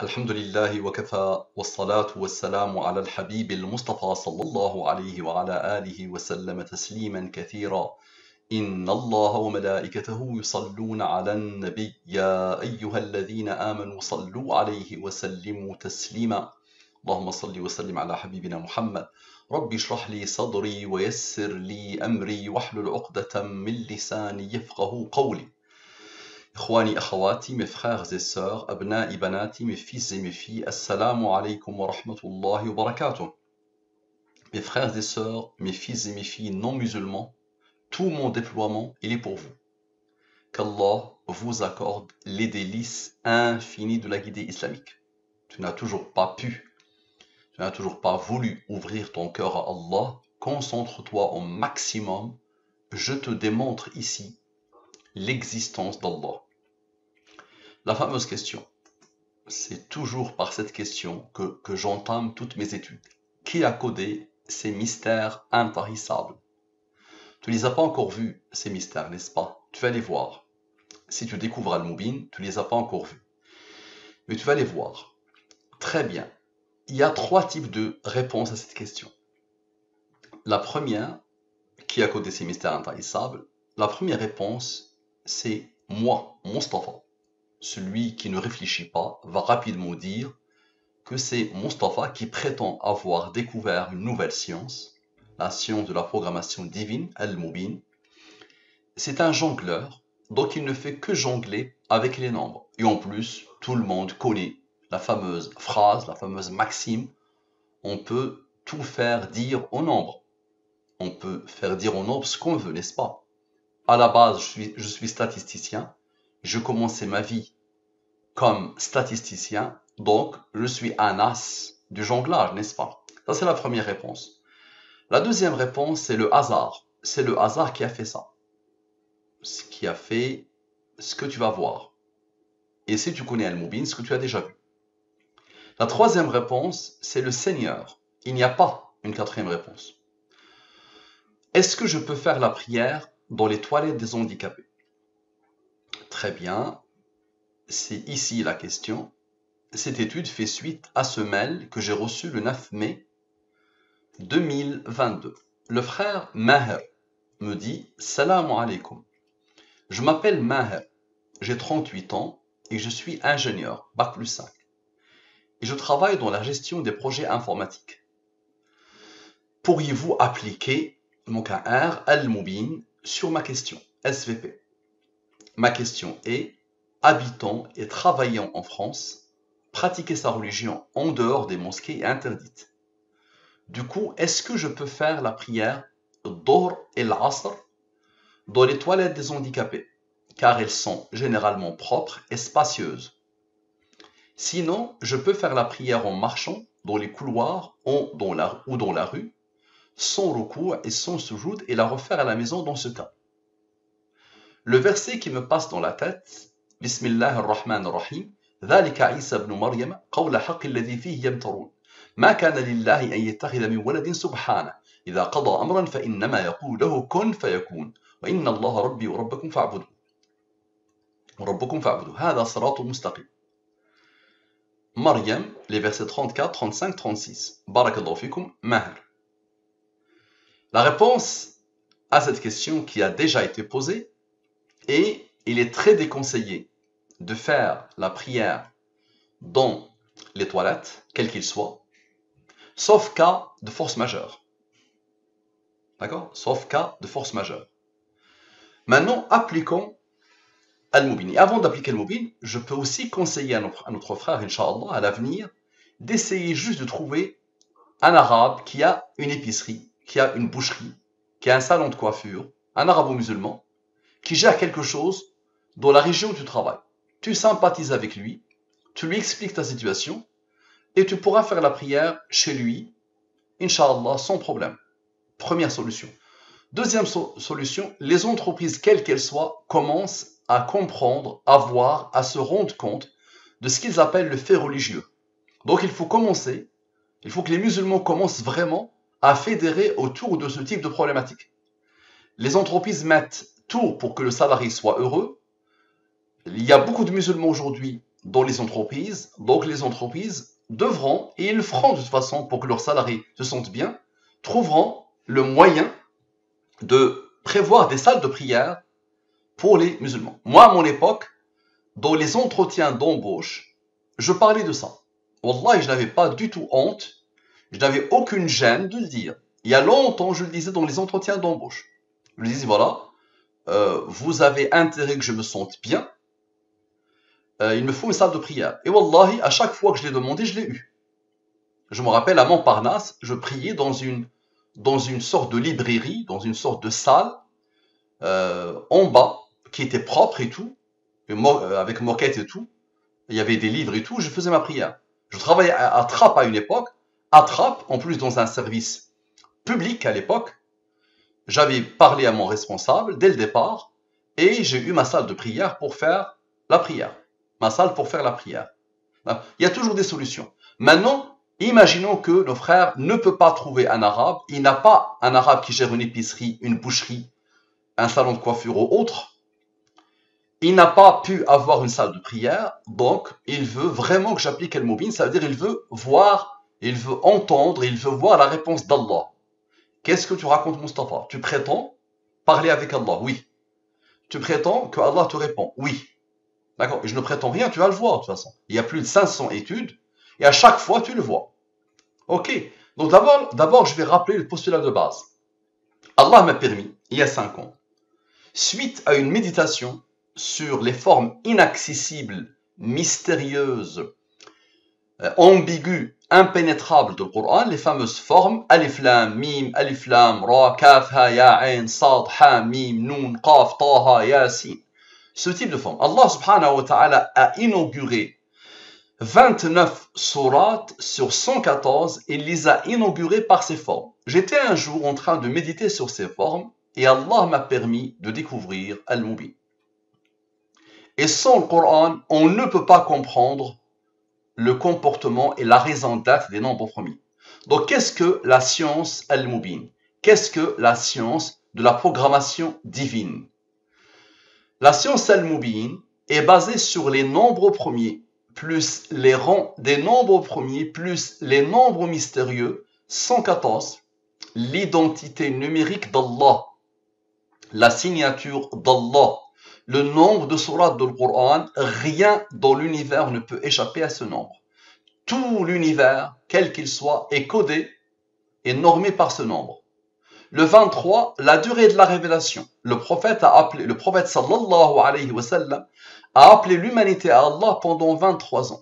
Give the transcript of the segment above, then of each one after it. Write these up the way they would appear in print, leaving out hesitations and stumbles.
الحمد لله وكفى والصلاة والسلام على الحبيب المصطفى صلى الله عليه وعلى آله وسلم تسليما كثيرا. إن الله وملائكته يصلون على النبي يا أيها الذين آمنوا صلوا عليه وسلموا تسليما. اللهم صل وسلم على حبيبنا محمد. ربي اشرح لي صدري ويسر لي أمري واحلل عقدة من لساني يفقه قولي. إخواني أخواتي, mes frères et sœurs, أبنائي بناتي, mes fils et mes filles, Assalamu alaikum wa rahmatullahi wa barakatuh. Mes frères et sœurs, mes fils et mes filles non musulmans, tout mon déploiement, il est pour vous. Qu'Allah vous accorde les délices infinies de la guidée islamique. Tu n'as toujours pas voulu ouvrir ton cœur à Allah. Concentre-toi au maximum. Je te démontre ici l'existence d'Allah. La fameuse question, c'est toujours par cette question que j'entame toutes mes études. Qui a codé ces mystères intarissables? Tu ne les as pas encore vus, ces mystères, n'est-ce pas? Tu vas les voir. Si tu découvres Al-Mubin, tu ne les as pas encore vus. Mais tu vas les voir. Très bien. Il y a trois types de réponses à cette question. La première, qui a codé ces mystères intarissables? La première réponse, c'est moi, Mustafa. Celui qui ne réfléchit pas va rapidement dire que c'est Mustafa qui prétend avoir découvert une nouvelle science, la science de la programmation divine, Al-Mubin. C'est un jongleur, donc il ne fait que jongler avec les nombres. Et en plus, tout le monde connaît la fameuse phrase, la fameuse maxime, on peut tout faire dire au nombre. On peut faire dire au nombre ce qu'on veut, n'est-ce pas? À la base, je suis statisticien. Je commençais ma vie comme statisticien, donc je suis un as du jonglage, n'est-ce pas? Ça, c'est la première réponse. La deuxième réponse, c'est le hasard. C'est le hasard qui a fait ça. Ce qui a fait ce que tu vas voir. Et si tu connais Al-Mubin, ce que tu as déjà vu. La troisième réponse, c'est le Seigneur. Il n'y a pas une quatrième réponse. Est-ce que je peux faire la prière dans les toilettes des handicapés? Très bien. C'est ici la question. Cette étude fait suite à ce mail que j'ai reçu le 9 mai 2022. Le frère Maher me dit « Salam alaikum. Je m'appelle Maher, j'ai 38 ans et je suis ingénieur, Bac plus 5. Et je travaille dans la gestion des projets informatiques. Pourriez-vous appliquer mon R Al-Mubin sur ma question, SVP? Ma question est, habitant et travaillant en France, pratiquer sa religion en dehors des mosquées est interdite. Du coup, est-ce que je peux faire la prière Dhuhr et l'Asr dans les toilettes des handicapés, car elles sont généralement propres et spacieuses? Sinon, je peux faire la prière en marchant dans les couloirs ou dans la rue, sans recours et sans soujoud, et la refaire à la maison dans ce cas. Le verset qui me passe dans la tête, Bismillah ar-Rahman ar-Rahim, ذلك عيسى ابن مريم قول حق الذي فيه يمترون ما كان لله أن يتخذ من ولد سبحانه إذا قضى أمرا فإنما يقول له كن فيكون وإن الله ربي وربكم فاعبدوه هذا صراط مستقيم. Maryam, les versets 34, 35, 36. Barakallahu fikum, Maher. La réponse à cette question qui a déjà été posée est il est très déconseillé de faire la prière dans les toilettes, quel qu'il soit, sauf cas de force majeure. D'accord? Sauf cas de force majeure. Maintenant, appliquons Al-Mubin. Et avant d'appliquer Al-Mubin, je peux aussi conseiller à notre frère, Inch'Allah, à l'avenir, d'essayer juste de trouver un arabe qui a une épicerie, qui a une boucherie, qui a un salon de coiffure, un arabo-musulman, qui gère quelque chose dans la région où tu travailles. Tu sympathises avec lui, tu lui expliques ta situation, et tu pourras faire la prière chez lui, Inch'Allah, sans problème. Première solution. Deuxième solution, les entreprises, quelles qu'elles soient, commencent à comprendre, à voir, à se rendre compte de ce qu'ils appellent le fait religieux. Donc il faut que les musulmans commencent vraiment à fédérer autour de ce type de problématique. Les entreprises mettent tout pour que le salarié soit heureux. Il y a beaucoup de musulmans aujourd'hui dans les entreprises. Donc les entreprises devront, et ils le feront de toute façon pour que leurs salariés se sentent bien, trouveront le moyen de prévoir des salles de prière pour les musulmans. Moi, à mon époque, dans les entretiens d'embauche, je parlais de ça. Wallahi, je n'avais pas du tout honte, je n'avais aucune gêne de le dire. Il y a longtemps, je le disais dans les entretiens d'embauche. Je disais, voilà, vous avez intérêt que je me sente bien, il me faut une salle de prière. Et wallahi, à chaque fois que je l'ai demandé, je l'ai eu. Je me rappelle, à Montparnasse, je priais dans une sorte de librairie, dans une sorte de salle, en bas, qui était propre et tout, avec moquette et tout. Il y avait des livres et tout, je faisais ma prière. Je travaillais à Trappes à une époque. À Trappes, en plus dans un service public à l'époque, j'avais parlé à mon responsable dès le départ et j'ai eu ma salle de prière pour faire la prière. Ma salle pour faire la prière. Il y a toujours des solutions. Maintenant, imaginons que nos frères ne peut pas trouver un arabe. Il n'a pas un arabe qui gère une épicerie, une boucherie, un salon de coiffure ou autre. Il n'a pas pu avoir une salle de prière, donc il veut vraiment que j'applique Al-Mubin. Ça veut dire il veut voir, il veut entendre, il veut voir la réponse d'Allah. Qu'est-ce que tu racontes, Mustapha? Tu prétends parler avec Allah? Oui. Tu prétends que Allah te répond? Oui. D'accord? Et je ne prétends rien, tu vas le voir de toute façon. Il y a plus de 500 études, et à chaque fois, tu le vois. Ok. Donc d'abord, je vais rappeler le postulat de base. Allah m'a permis, il y a 5 ans, suite à une méditation sur les formes inaccessibles, mystérieuses, ambiguës, impénétrables du Coran, les fameuses formes Alif Lam Mim, Alif Lam Ra, Kaf Ha Ya Ain Sad Ha Mim Nun Qaf Taha Yasin. Ce type de forme. Allah subhanahu wa ta'ala a inauguré 29 sourates sur 114 et il les a inaugurées par ces formes. J'étais un jour en train de méditer sur ces formes et Allah m'a permis de découvrir Al-Mubin. Et sans le Coran, on ne peut pas comprendre le comportement et la raison d'être des nombres premiers. Donc, qu'est-ce que la science Al-Mubin? Qu'est-ce que la science de la programmation divine? La science Al-Mubin est basée sur les nombres premiers, plus les rangs des nombres premiers, plus les nombres mystérieux, 114, l'identité numérique d'Allah, la signature d'Allah, le nombre de sourates du Coran, rien dans l'univers ne peut échapper à ce nombre. Tout l'univers, quel qu'il soit, est codé et normé par ce nombre. Le 23, la durée de la révélation. Le prophète sallallahu alayhi wa sallam a appelé l'humanité à Allah pendant 23 ans.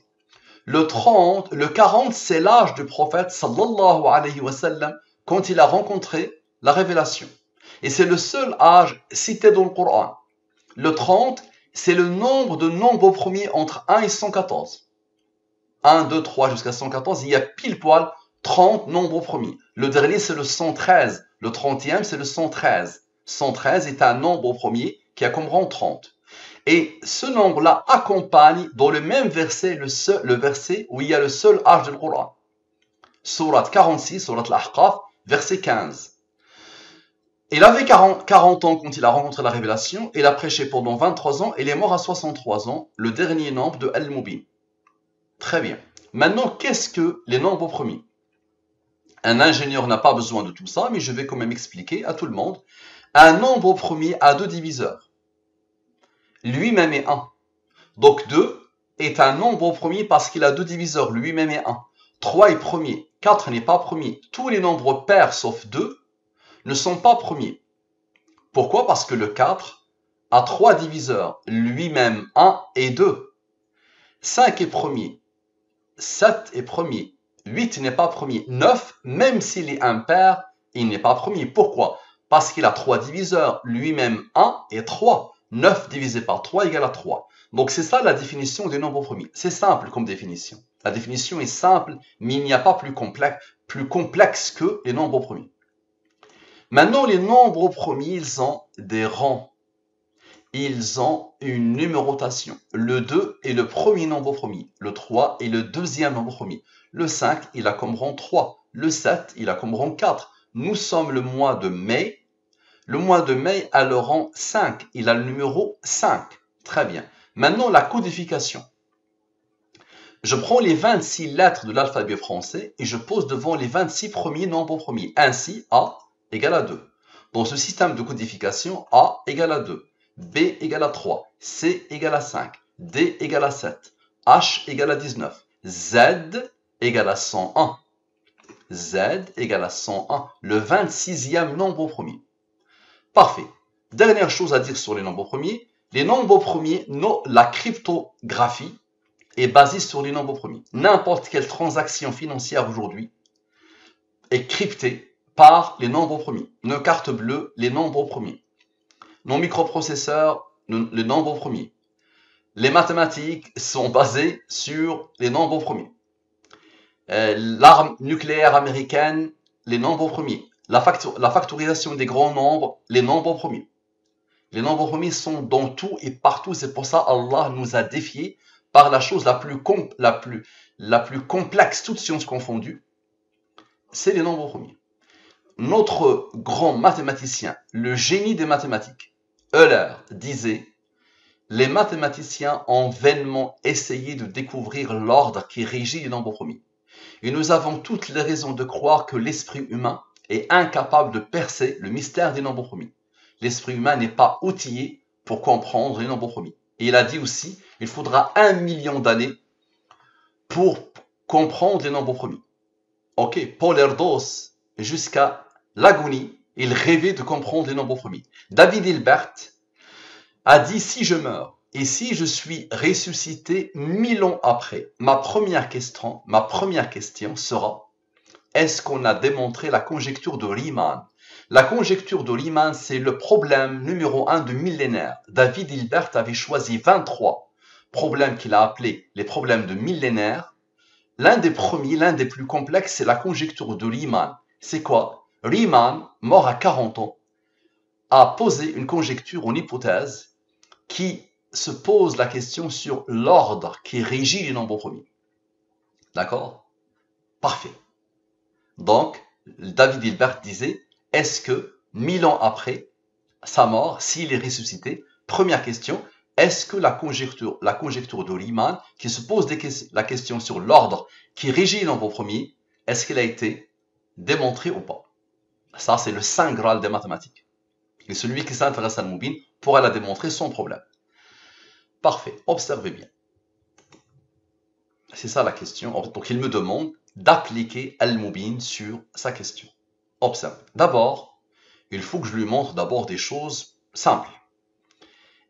Le 40, c'est l'âge du prophète sallallahu alayhi wa sallam quand il a rencontré la révélation. Et c'est le seul âge cité dans le Coran. Le 30, c'est le nombre de nombres premiers entre 1 et 114. 1, 2, 3 jusqu'à 114, il y a pile poil 30 nombres premiers. Le dernier, c'est le 113. Le 30e, c'est le 113. 113 est un nombre premier qui a comme rang 30. Et ce nombre-là accompagne dans le même verset le verset où il y a le seul âge du Coran. Surat 46, Surat Al-Ahqaf, verset 15. Il avait 40 ans quand il a rencontré la révélation. Il a prêché pendant 23 ans. Il est mort à 63 ans, le dernier nombre de Al-Mubin. Très bien. Maintenant, qu'est-ce que les nombres premiers? Un ingénieur n'a pas besoin de tout ça, mais je vais quand même expliquer à tout le monde. Un nombre premier a 2 diviseurs. Lui-même est 1. Donc 2 est un nombre premier parce qu'il a 2 diviseurs. Lui-même est 1. 3 est premier. 4 n'est pas premier. Tous les nombres pairs sauf 2 ne sont pas premiers. Pourquoi? Parce que le 4 a 3 diviseurs. Lui-même 1 et 2. 5 est premier. 7 est premier. 8 n'est pas premier. 9, même s'il est impair, il n'est pas premier. Pourquoi? Parce qu'il a 3 diviseurs. Lui-même 1 et 3. 9 divisé par 3 égale à 3. Donc c'est ça la définition des nombres premiers. C'est simple comme définition. La définition est simple, mais il n'y a pas plus complexe que les nombres premiers. Maintenant, les nombres premiers, ils ont des rangs. Ils ont une numérotation. Le 2 est le premier nombre premier. Le 3 est le deuxième nombre premier. Le 5, il a comme rang 3. Le 7, il a comme rang 4. Nous sommes le mois de mai. Le mois de mai a le rang 5. Il a le numéro 5. Très bien. Maintenant, la codification. Je prends les 26 lettres de l'alphabet français et je pose devant les 26 premiers nombres premiers. Ainsi, A égale à 2. Dans ce système de codification, A égale à 2, B égale à 3, C égale à 5, D égale à 7, H égale à 19, Z égale à 101. Z égale à 101, le 26e nombre premier. Parfait. Dernière chose à dire sur les nombres premiers. Les nombres premiers, la cryptographie est basée sur les nombres premiers. N'importe quelle transaction financière aujourd'hui est cryptée par les nombres premiers. Nos cartes bleues, les nombres premiers. Nos microprocesseurs, les nombres premiers. Les mathématiques sont basées sur les nombres premiers. L'arme nucléaire américaine, les nombres premiers. La factorisation des grands nombres, les nombres premiers. Les nombres premiers sont dans tout et partout. C'est pour ça Allah nous a défiés par la chose la plus complexe, toutes sciences confondues, c'est les nombres premiers. Notre grand mathématicien, le génie des mathématiques, Euler, disait « Les mathématiciens ont vainement essayé de découvrir l'ordre qui régit les nombres premiers. Et nous avons toutes les raisons de croire que l'esprit humain est incapable de percer le mystère des nombres premiers. L'esprit humain n'est pas outillé pour comprendre les nombres premiers. » Et il a dit aussi, il faudra 1 million d'années pour comprendre les nombres premiers. Ok, Paul Erdos, jusqu'à l'agonie, il rêvait de comprendre les nombres premiers. David Hilbert a dit, si je meurs et si je suis ressuscité 1000 ans après, ma première question sera, est-ce qu'on a démontré la conjecture de Riemann? La conjecture de Riemann, c'est le problème numéro 1 du millénaire. David Hilbert avait choisi 23 problèmes qu'il a appelés les problèmes de millénaire. L'un des premiers, l'un des plus complexes, c'est la conjecture de Riemann. C'est quoi? Riemann, mort à 40 ans, a posé une conjecture, une hypothèse, qui se pose la question sur l'ordre qui régit les nombres premiers. D'accord? Parfait. Donc, David Hilbert disait, est-ce que 1000 ans après sa mort, s'il est ressuscité, première question, est-ce que la conjecture de Riemann, qui se pose la question sur l'ordre qui régit les nombres premiers, est-ce qu'elle a été démontrée ou pas? Ça, c'est le saint graal des mathématiques. Et celui qui s'intéresse à Al-Mubin pourra la démontrer sans problème. Parfait, observez bien. C'est ça la question. Donc, il me demande d'appliquer Al-Mubin sur sa question. Observe. D'abord, il faut que je lui montre d'abord des choses simples.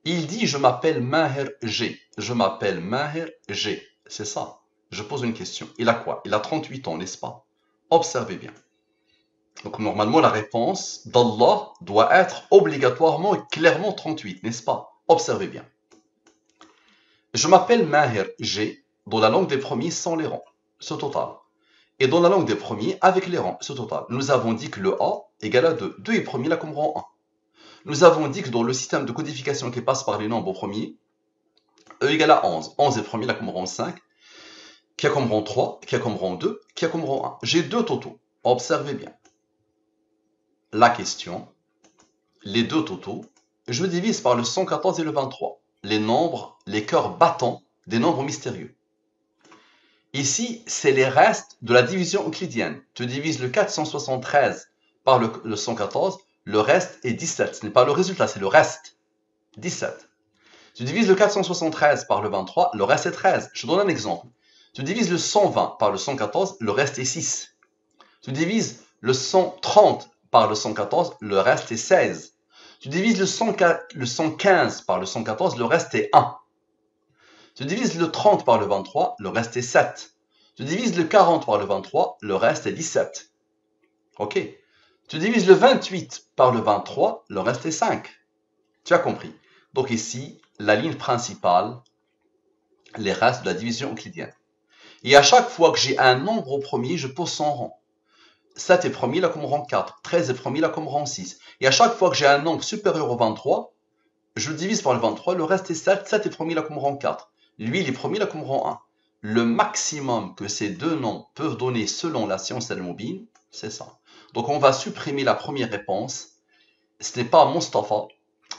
Il dit, je m'appelle Maher G. Je m'appelle Maher G. C'est ça. Je pose une question. Il a quoi? Il a 38 ans, n'est-ce pas? Observez bien. Donc, normalement, la réponse d'Allah doit être obligatoirement et clairement 38, n'est-ce pas? Observez bien. Je m'appelle Maher G. Dans la langue des premiers, sans les rangs. Ce total. Et dans la langue des premiers, avec les rangs, ce total. Nous avons dit que le A égale à 2. 2 est premier là comme rang 1. Nous avons dit que dans le système de codification qui passe par les nombres premiers, E égale à 11. 11 est premier là comme rang 5. Qui a comme rang 3, qui a comme rang 2, qui a comme rang 1. J'ai deux totaux. Observez bien. La question, les deux totaux, je divise par le 114 et le 23. Les nombres, les cœurs battants des nombres mystérieux. Ici, c'est les restes de la division euclidienne. Tu divises le 473 par le 114, le reste est 17. Ce n'est pas le résultat, c'est le reste. 17. Tu divises le 473 par le 23, le reste est 13. Je te donne un exemple. Tu divises le 120 par le 114, le reste est 6. Tu divises le 130 par le 114, le reste est 16. Tu divises le 115 par le 114, le reste est 1. Tu divises le 30 par le 23, le reste est 7. Tu divises le 40 par le 23, le reste est 17. Ok. Tu divises le 28 par le 23, le reste est 5. Tu as compris. Donc ici, la ligne principale, les restes de la division euclidienne. Et à chaque fois que j'ai un nombre au premier, je pose son rang. 7 est premier là comme rang 4, 13 est premier là comme rang 6. Et à chaque fois que j'ai un nombre supérieur au 23, je le divise par le 23, le reste est 7, 7 est premier là comme rang 4. Lui, il est premier là comme rang 1. Le maximum que ces deux noms peuvent donner selon la science Al-Mubin, c'est ça. Donc on va supprimer la première réponse. Ce n'est pas Mustafa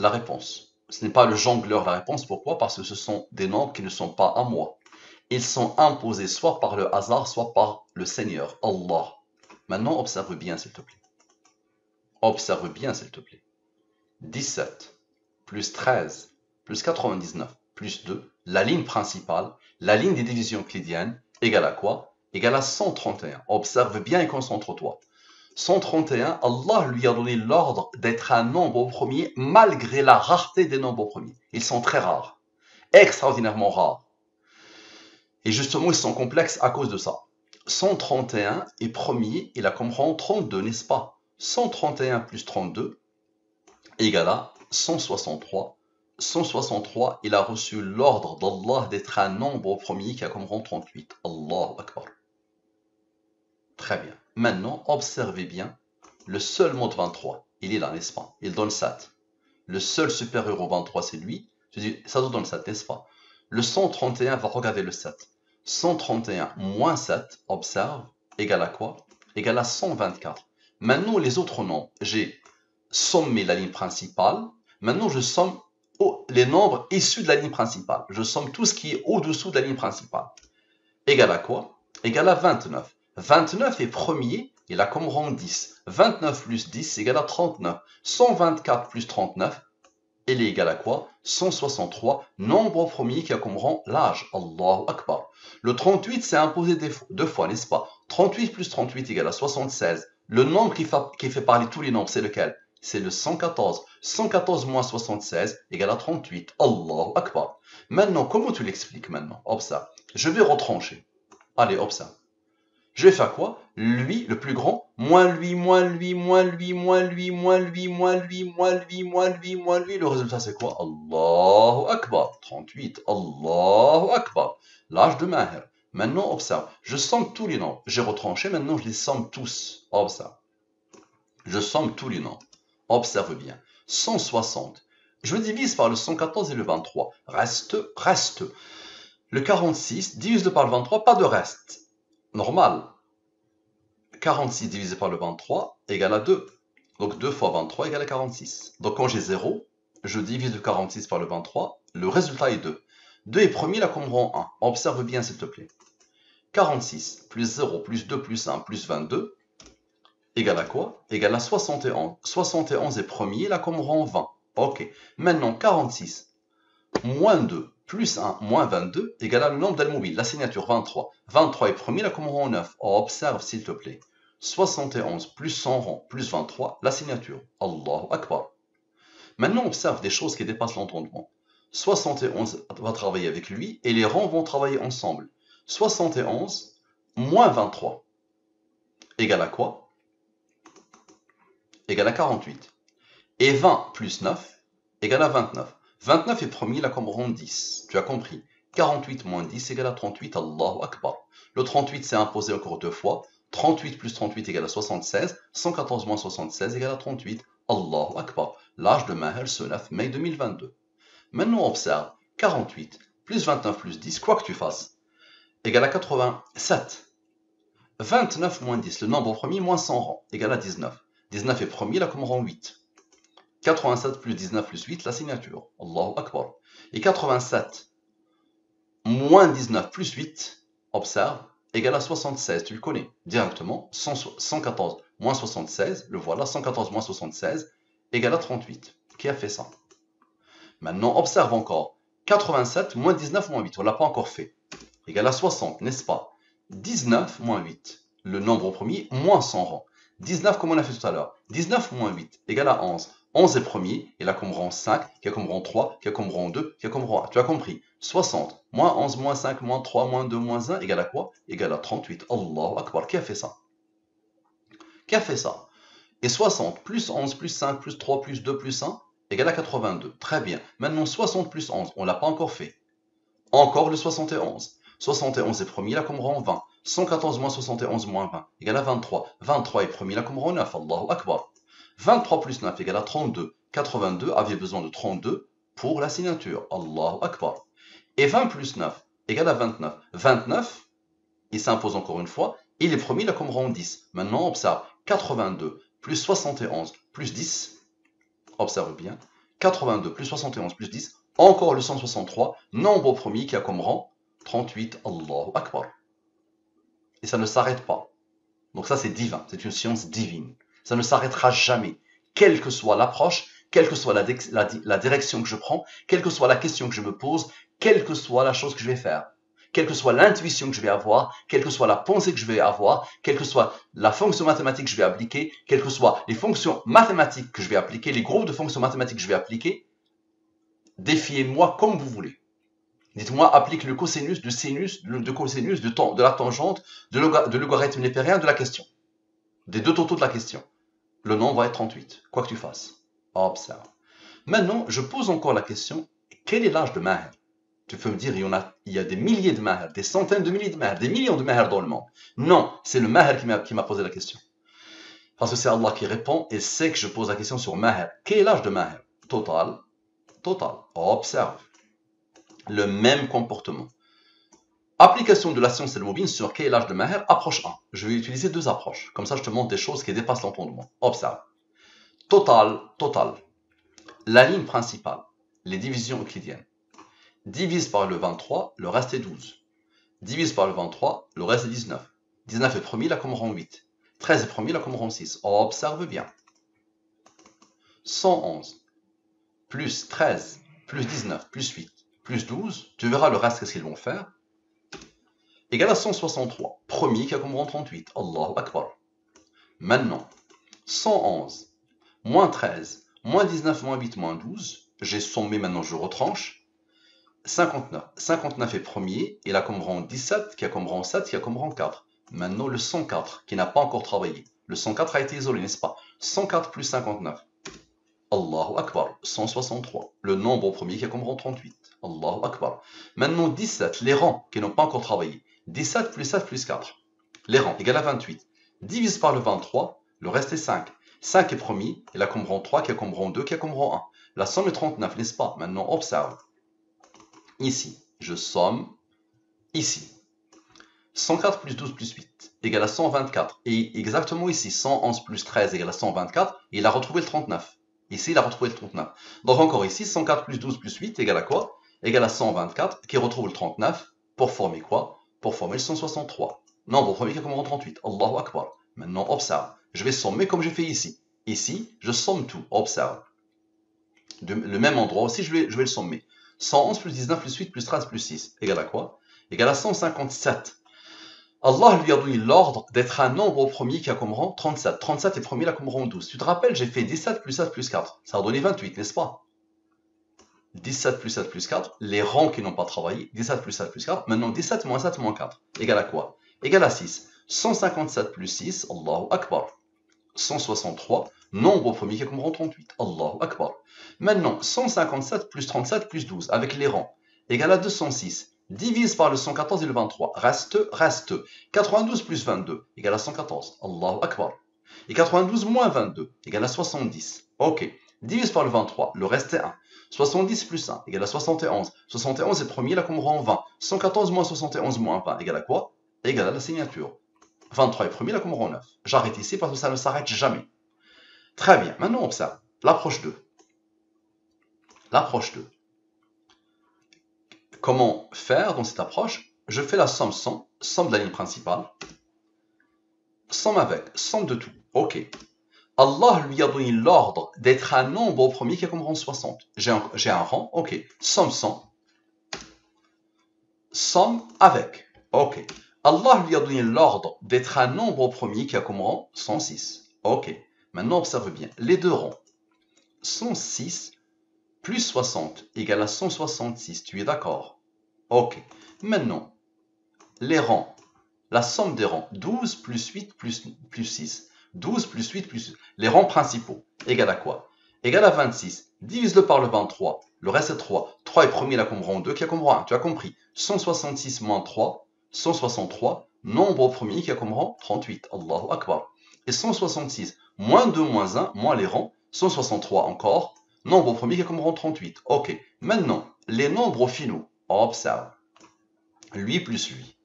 la réponse. Ce n'est pas le jongleur la réponse. Pourquoi? Parce que ce sont des nombres qui ne sont pas à moi. ils sont imposés soit par le hasard, soit par le Seigneur, Allah. Maintenant, observe bien, s'il te plaît. Observe bien, s'il te plaît. 17 plus 13 plus 99 plus 2, la ligne principale, la ligne des divisions euclidiennes, égale à quoi? Égale à 131. Observe bien et concentre-toi. 131, Allah lui a donné l'ordre d'être un nombre premier malgré la rareté des nombres premiers. Ils sont très rares, extraordinairement rares. Et justement, ils sont complexes à cause de ça. 131 est premier, il a comprend 32, n'est-ce pas? 131 plus 32 égale à 163. 163, il a reçu l'ordre d'Allah d'être un nombre premier qui a comme rang 38. Allahu Akbar. Très bien. Maintenant, observez bien le seul mot de 23. Il est là, n'est-ce pas? Il donne 7. Le seul supérieur au 23, c'est lui. Je dis, ça donne 7, n'est-ce pas? Le 131 va regarder le 7. 131 moins 7, observe, égale à quoi? Égale à 124. Maintenant, les autres nombres, j'ai sommé la ligne principale. Maintenant, je somme les nombres issus de la ligne principale. Je somme tout ce qui est au-dessous de la ligne principale. Égale à quoi? Égale à 29. 29 est premier, il a comme rang 10. 29 plus 10 égale à 39. 124 plus 39, il est égal à quoi? 163, nombre premier qui a comme rang l'âge. Allahu Akbar. Le 38 s'est imposé deux fois, n'est-ce pas? 38 plus 38 égale à 76. Le nombre qui fait parler tous les nombres, c'est lequel? C'est le 114. 114 moins 76 égale à 38. Allahu Akbar. Maintenant, comment tu l'expliques maintenant? Observe. Je vais retrancher. Allez, observe. Je vais faire quoi? Lui, le plus grand, moins lui, moins lui, moins lui, moins lui, moins lui, moins lui, moins lui, moins lui, moins lui. Le résultat, c'est quoi? Allahu Akbar. 38. Allahu Akbar. L'âge de Maher. Maintenant, observe. Je somme tous les nombres. J'ai retranché, maintenant je les somme tous. Observe. Je somme tous les nombres. Observe bien. 160. Je divise par le 114 et le 23. Reste. Le 46 divise par le 23, pas de reste. Normal. 46 divisé par le 23 égale à 2. Donc 2 fois 23 égale à 46. Donc quand j'ai 0, je divise le 46 par le 23, le résultat est 2. 2 est premier, là comme rang 1. Observe bien s'il te plaît. 46 plus 0 plus 2 plus 1 plus 22 égale à quoi? Égale à 71. 71 est premier, là comme rang 20. Ok. Maintenant 46 moins 2 plus 1 moins 22 égale à le nombre d'Al-Mobile, la signature 23. 23 est premier, là comme rang 9. Observe s'il te plaît. 71 plus 100 rangs plus 23, la signature. Allahu Akbar. Maintenant, observe des choses qui dépassent l'entendement. 71 va travailler avec lui et les rangs vont travailler ensemble. 71 moins 23 égale à quoi? Égale à 48. Et 20 plus 9 égale à 29. 29 est premier, là comme rang 10. Tu as compris? 48 moins 10 égale à 38. Allahu Akbar. Le 38 s'est imposé encore deux fois. 38 plus 38 égale à 76. 114 moins 76 égale à 38. Allahu Akbar. L'âge de Maher, ce 9 mai 2022. Maintenant, observe. 48 plus 29 plus 10, quoi que tu fasses, égale à 87. 29 moins 10, le nombre premier moins 100 rangs, égale à 19. 19 est premier, là comme rang 8. 87 plus 19 plus 8, la signature. Allahu Akbar. Et 87 moins 19 plus 8, observe, égale à 76. Tu le connais directement. 114 moins 76, le voilà. 114 moins 76 égale à 38. Qui a fait ça? Maintenant, observe encore. 87 moins 19 moins 8, on ne l'a pas encore fait. Égale à 60, n'est-ce pas? 19 moins 8, le nombre premier, moins 100 rangs. 19 comme on a fait tout à l'heure. 19 moins 8 égale à 11. 11 est premier, il a comme rang 5, qui a comme rang 3, qui a comme rang 2, qui a comme rang 1. Tu as compris? 60, moins 11, moins 5, moins 3, moins 2, moins 1, égale à quoi? Égale à 38. Allahu Akbar. Qui a fait ça? Qui a fait ça? Et 60 plus 11 plus 5 plus 3 plus 2 plus 1 égale à 82. Très bien. Maintenant 60 plus 11, on ne l'a pas encore fait. Encore le 71. 71 est premier, là comme rang 20. 114 moins 71 moins 20 égale à 23. 23 est premier, là comme rang 9. Allahu Akbar. 23 plus 9 égale à 32. 82 avait besoin de 32 pour la signature. Allahu Akbar. Et 20 plus 9 égale à 29. 29, il s'impose encore une fois. Il est premier, là comme rang 10. Maintenant, observe. 82 plus 71 plus 10. Observe bien. 82 plus 71 plus 10. Encore le 163. Nombre premier qui a comme rang 38, Allahu Akbar. Et ça ne s'arrête pas. Donc ça, c'est divin, c'est une science divine. Ça ne s'arrêtera jamais, quelle que soit l'approche, quelle que soit la direction que je prends, quelle que soit la question que je me pose, quelle que soit la chose que je vais faire, quelle que soit l'intuition que je vais avoir, quelle que soit la pensée que je vais avoir, quelle que soit la fonction mathématique que je vais appliquer, quelles que soient les fonctions mathématiques que je vais appliquer, les groupes de fonctions mathématiques que je vais appliquer, défiez-moi comme vous voulez. Dites-moi, applique le cosinus, du sinus, de cosinus, de la tangente, de logarithme népérien de la question. Des deux totaux de la question. Le nombre va être 38, quoi que tu fasses. Observe. Maintenant, je pose encore la question, quel est l'âge de Maher? Tu peux me dire, il y a des milliers de Maher, des centaines de milliers de Maher, des millions de Maher dans le monde. Non, c'est le Maher qui m'a posé la question. Parce que c'est Allah qui répond et c'est que je pose la question sur Maher. Quel est l'âge de Maher? Total. Observe. Le même comportement. Application de la science al-Mubin sur quel est l'âge de Maher? Approche 1. Je vais utiliser deux approches. Comme ça, je te montre des choses qui dépassent l'entendement. Observe. Total. La ligne principale, les divisions euclidiennes. Divise par le 23, le reste est 12. Divise par le 23, le reste est 19. 19 est premier, là comme rang 8. 13 est premier, là comme rang 6. Observe bien. 111 plus 13 plus 19 plus 8 plus 12, tu verras le reste, qu'est-ce qu'ils vont faire, égale à 163. Premier qui a comme rang 38. Allahu Akbar. Maintenant, 111 moins 13 moins 19 moins 8 moins 12, j'ai sommé, maintenant je retranche. 59. 59 est premier, il a comme rang 17, qui a comme rang 7, qui a comme rang 4. Maintenant le 104, qui n'a pas encore travaillé. Le 104 a été isolé, n'est-ce pas? 104 plus 59. Allahu Akbar. 163. Le nombre au premier qui a comme rang 38. Allahu Akbar. Maintenant 17, les rangs qui n'ont pas encore travaillé. 17 plus 7 plus 4. Les rangs égale à 28. Divise par le 23, le reste est 5. 5 est premier, il a comme rang 3, qui a comme rang 2, qui a comme rang 1. La somme est 39, n'est-ce pas? Maintenant observe. Ici, je somme, ici, 104 plus 12 plus 8 égale à 124. Et exactement ici, 111 plus 13 égale à 124, et il a retrouvé le 39. Ici, il a retrouvé le 39. Donc encore ici, 104 plus 12 plus 8 égale à quoi? Égale à 124, qui retrouve le 39, pour former quoi? Pour former le 163. Nombre premier qui a comme rang 38. Allahu Akbar. Maintenant, observe. Je vais sommer comme j'ai fait ici. Ici, je somme tout. Observe. Le même endroit aussi, je vais le sommer. 111 plus 19 plus 8 plus 13 plus 6 égale à quoi? Égale à 157. Allah lui a donné l'ordre d'être un nombre au premier qui a comme rang 37. 37 est premier, là comme rang 12. Tu te rappelles, j'ai fait 17 plus 7 plus 4. Ça a donné 28, n'est-ce pas? 17 plus 7 plus 4, les rangs qui n'ont pas travaillé. 17 plus 7 plus 4. Maintenant 17 moins 7 moins 4. Égale à quoi? Égale à 6. 157 plus 6, Allahu Akbar. 163, nombre au premier qui a comme rang 38. Allahu Akbar. Maintenant, 157 plus 37 plus 12, avec les rangs, égale à 206. Divise par le 114 et le 23. Reste. 92 plus 22, égale à 114. Allahu Akbar. Et 92 moins 22, égale à 70. Ok. Divise par le 23, le reste est 1. 70 plus 1, égale à 71. 71 est premier, là comme rang 20. 114 moins 71 moins 20, égale à quoi? Égale à la signature. 23 est premier, là comme rang 9. J'arrête ici parce que ça ne s'arrête jamais. Très bien, maintenant observe. L'approche 2. L'approche 2. Comment faire dans cette approche? Je fais la somme somme de la ligne principale, somme avec, somme de tout. Ok. Allah lui a donné l'ordre d'être un nombre au premier qui a comme rang 60. J'ai un rang, ok. Somme 100. Somme avec, ok. Allah lui a donné l'ordre d'être un nombre au premier qui a comme rang 106. Ok. Maintenant observe bien. Les deux rangs. 106 plus 60 égale à 166. Tu es d'accord? Ok. Maintenant, les rangs. La somme des rangs. 12 plus 8 plus 6. 12 plus 8 plus... Les rangs principaux. Égale à quoi? Égale à 26. Divise-le par le 23. Le reste est 3. 3 est premier là comme rang 2 qui a comme rang 1. Tu as compris? 166 moins 3. 163. Nombre au premier qui a comme rang 38. Allahu Akbar. Et 166 moins 2 moins 1 moins les rangs. 163 encore. Nombre au premier qui a comme rang 38. Ok. Maintenant, les nombres finaux. Observe. Lui plus lui.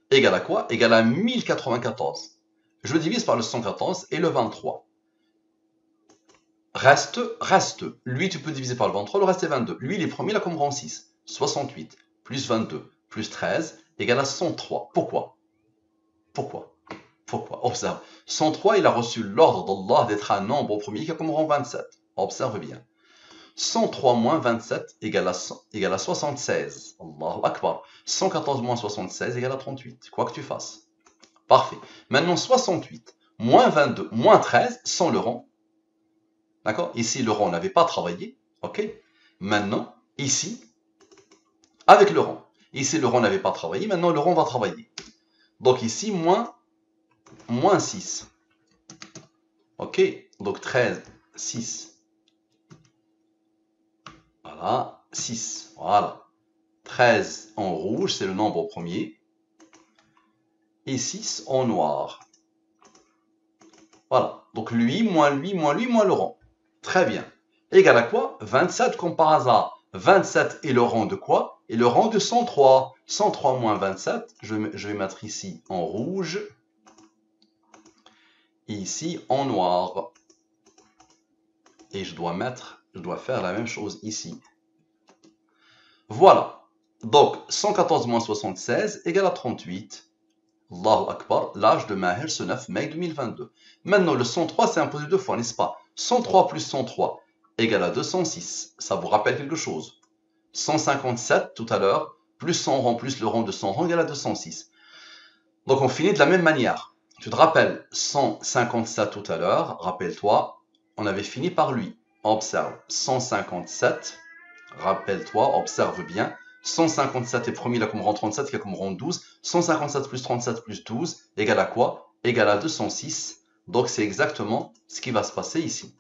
Égale à quoi? Égale à 1094. Je divise par le 114 et le 23. Reste. Lui, tu peux diviser par le 23, le reste est 22. Lui, il est premier, là comme rang 6. 68 plus 22, plus 13, égale à 103. Pourquoi? Pourquoi? Observe. 103, il a reçu l'ordre d'Allah d'être un nombre au premier qui a comme rang 27. Observe bien. 103 moins 27 égale à 76. Allahu Akbar. 114 moins 76 égale à 38. Quoi que tu fasses. Parfait. Maintenant, 68 moins 22 moins 13 sans le rang. D'accord? Ici, le rang n'avait pas travaillé. Ok? Maintenant, ici, avec le rang. Ici, le rang n'avait pas travaillé. Maintenant, le rang va travailler. Donc ici, moins 6. Ok? Donc 13, 6. Voilà, 6. Voilà. 13 en rouge, c'est le nombre au premier. Et 6 en noir. Voilà. Donc lui, moins lui, moins lui, moins le rang. Très bien. Égal à quoi? 27 comme par hasard. 27 est le rang de quoi? Et le rang de 103. 103 moins 27, je vais mettre ici en rouge. Et ici en noir. Et je dois faire la même chose ici. Voilà. Donc, 114 moins 76 égale à 38. Allahu Akbar, l'âge de Maher ce 9 mai 2022. Maintenant, le 103, c'est imposé deux fois, n'est-ce pas? 103 plus 103 égale à 206. Ça vous rappelle quelque chose? 157 tout à l'heure, plus 100 rangs, plus le rang de 100 rangs égale à 206. Donc, on finit de la même manière. Tu te rappelles 157 tout à l'heure, rappelle-toi, on avait fini par lui. Observe, 157, rappelle-toi, observe bien. 157 est premier, là comme rang 37, qui a comme rang 12. 157 plus 37 plus 12 égale à quoi? Égale à 206. Donc c'est exactement ce qui va se passer ici.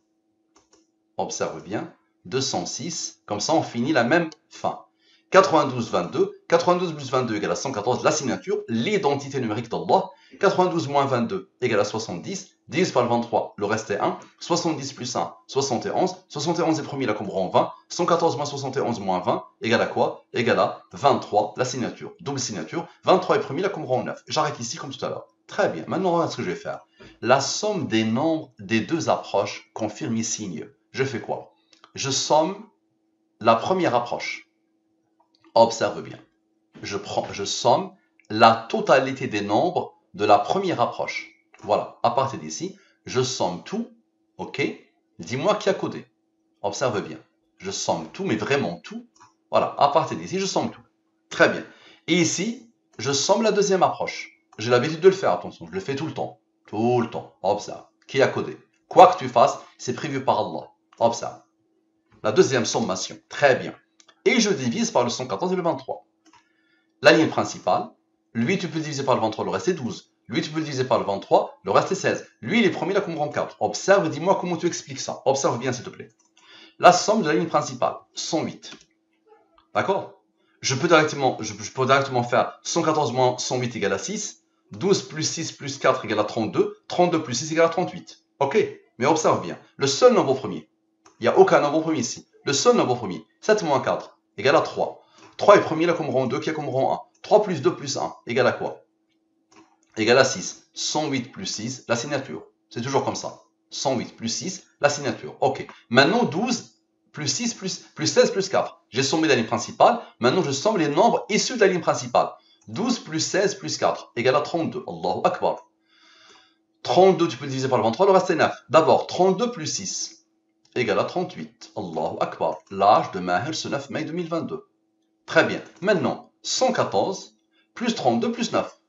Observe bien. 206. Comme ça, on finit la même fin. 92, 22. 92 plus 22 égale à 114. La signature, l'identité numérique d'Allah. 92 moins 22 égale à 70. 10 par le 23, le reste est 1. 70 plus 1, 71. 71 est premier, là comme rang 20. 114 moins 71 moins 20 égale à quoi? Égale à 23, la signature. Double signature. 23 est premier, là comme rang 9. J'arrête ici comme tout à l'heure. Très bien. Maintenant, voilà ce que je vais faire. La somme des nombres des deux approches confirme ici mieux. Je fais quoi? Je somme la première approche. Observe bien. Je somme la totalité des nombres de la première approche. Voilà, à partir d'ici, je somme tout, ok? Dis-moi qui a codé. Observe bien. Je somme tout, mais vraiment tout. Voilà, à partir d'ici, je somme tout. Très bien. Et ici, je somme la deuxième approche. J'ai l'habitude de le faire, attention, je le fais tout le temps. Tout le temps. Observe. Qui a codé? Quoi que tu fasses, c'est prévu par Allah. Observe. La deuxième sommation. Très bien. Et je divise par le 114 et le 23. La ligne principale, lui, tu peux le diviser par le 23, le reste est 12. Lui, tu peux le diviser par le 23, le reste est 16. Lui, il est premier, là, comme rang 4. Observe et dis-moi comment tu expliques ça. Observe bien, s'il te plaît. La somme de la ligne principale, 108. D'accord? Je peux directement faire 114 moins 108 égale à 6. 12 plus 6 plus 4 égale à 32. 32 plus 6 égale à 38. Ok? Mais observe bien. Le seul nombre premier. Il n'y a aucun nombre premier ici. Le seul nombre premier. 7 moins 4 égale à 3. 3 est premier, là, comme rang 2, qui est comme rang 1. 3 plus 2 plus 1 égale à quoi? Égale à 6. 108 plus 6, la signature. C'est toujours comme ça. 108 plus 6, la signature. Ok. Maintenant, 12 plus 6 plus 16 plus 4. J'ai sommé la ligne principale. Maintenant, je somme les nombres issus de la ligne principale. 12 plus 16 plus 4 égale à 32. Allahu Akbar. 32, tu peux le diviser par le 23, le reste est 9. D'abord, 32 plus 6 égale à 38. Allahu Akbar. L'âge de Maher ce 9 mai 2022. Très bien. Maintenant, 114 plus 32 plus 9.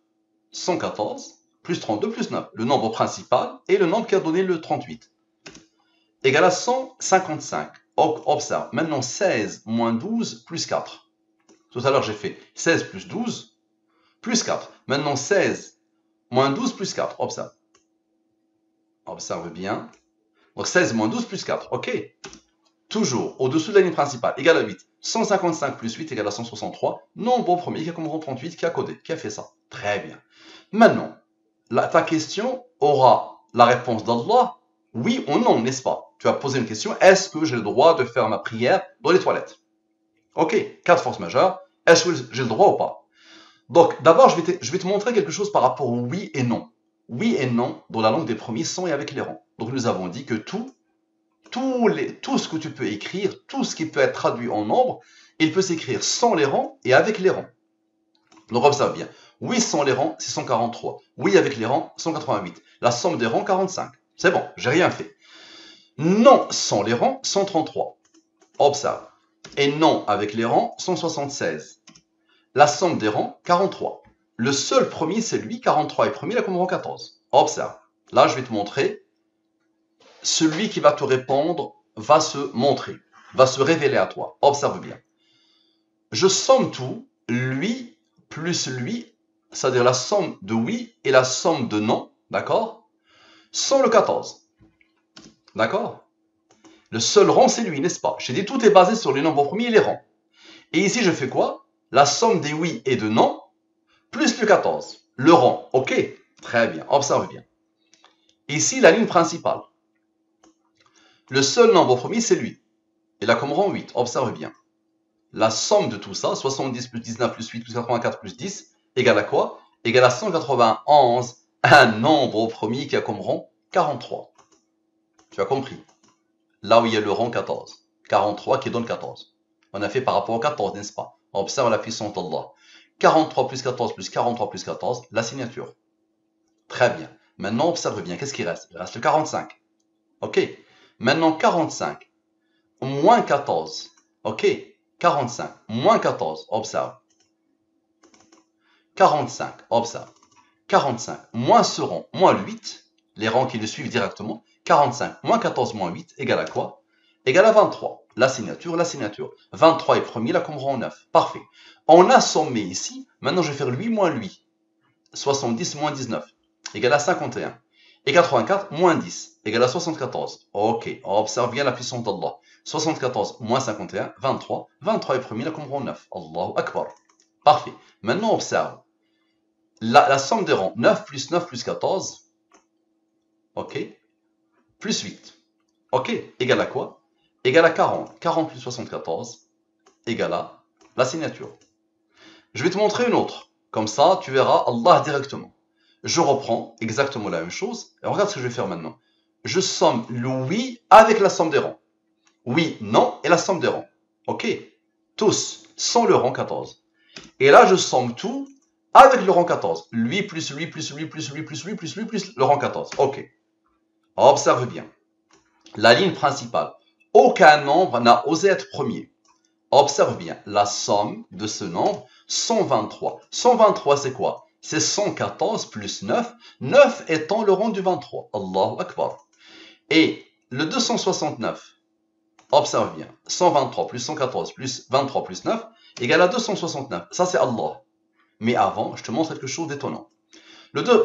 114 plus 32 plus 9. Le nombre principal et le nombre qui a donné le 38. Égale à 155. Observe. Maintenant, 16 moins 12 plus 4. Tout à l'heure, j'ai fait 16 plus 12 plus 4. Maintenant, 16 moins 12 plus 4. Observe. Observe bien. Donc, 16 moins 12 plus 4. OK. Toujours au-dessous de la ligne principale, égale à 8. 155 plus 8 égale à 163. Nombre premier qui a comme rang 38, qui a codé, qui a fait ça. Très bien. Maintenant, ta question aura la réponse d'Allah, oui ou non, n'est-ce pas? Tu vas poser une question, est-ce que j'ai le droit de faire ma prière dans les toilettes? Ok, cas de force majeure, est-ce que j'ai le droit ou pas? Donc, d'abord, je vais te montrer quelque chose par rapport au oui et non. Oui et non, dans la langue des premiers sons et avec les rangs. Donc, nous avons dit que tout ce que tu peux écrire, tout ce qui peut être traduit en nombre, il peut s'écrire sans les rangs et avec les rangs. Donc observe bien. Oui, sans les rangs, c'est 143. Oui, avec les rangs, 188. La somme des rangs, 45. C'est bon, j'ai rien fait. Non, sans les rangs, 133. Observe. Et non, avec les rangs, 176. La somme des rangs, 43. Le seul premier, c'est lui, 43 est premier, il a comme rang 14. Observe. Là, je vais te montrer. Celui qui va te répondre va se montrer, va se révéler à toi. Observe bien. Je somme tout, lui plus lui, c'est-à-dire la somme de oui et la somme de non, d'accord, sans le 14. D'accord? Le seul rang, c'est lui, n'est-ce pas? J'ai dit tout est basé sur les nombres premiers et les rangs. Et ici, je fais quoi? La somme des oui et de non, plus le 14. Le rang, ok? Très bien, observe bien. Ici, la ligne principale. Le seul nombre premier, c'est lui. Il a comme rang 8, observe bien. La somme de tout ça, 70 plus 19 plus 8 plus 84 plus 10, égale à quoi? Égale à 191, un nombre premier qui a comme rang 43. Tu as compris? Là où il y a le rang 14. 43 qui donne 14. On a fait par rapport au 14, n'est-ce pas? Observe la puissance d'Allah. 43 plus 14 plus 43 plus 14, la signature. Très bien. Maintenant, observe bien. Qu'est-ce qui reste? Il reste le 45. Ok. Maintenant, 45 moins 14. Ok. 45 moins 14. Observe. 45. Observe. 45 moins ce rang moins le 8. Les rangs qui le suivent directement. 45 moins 14 moins 8 égale à quoi? Égale à 23. La signature, la signature. 23 est premier, là comme rang 9. Parfait. On a sommé ici. Maintenant, je vais faire lui moins lui. 70 moins 19 égale à 51. Et 84 moins 10 égale à 74. Ok, on observe bien la puissance d'Allah. 74 moins 51, 23. 23 est premier, là comme rang 9. Allahu Akbar. Parfait. Maintenant, observe. La somme des rangs, 9 plus 14. Ok. Plus 8. Ok. Égale à quoi? Égale à 40. 40 plus 74 égale à la signature. Je vais te montrer une autre. Comme ça, tu verras Allah directement. Je reprends exactement la même chose. Et regarde ce que je vais faire maintenant. Je somme le oui avec la somme des rangs. Oui, non et la somme des rangs. Ok? Tous, sans le rang 14. Et là, je somme tout avec le rang 14. Lui plus lui plus lui plus lui plus lui plus lui plus le rang 14. Ok. Observe bien. La ligne principale. Aucun nombre n'a osé être premier. Observe bien. La somme de ce nombre, 123. 123, c'est quoi? C'est 114 plus 9. 9 étant le rang du 23. Allahu Akbar. Et le 269. Observe bien. 123 plus 114 plus 23 plus 9 égale à 269. Ça, c'est Allah. Mais avant, je te montre quelque chose d'étonnant.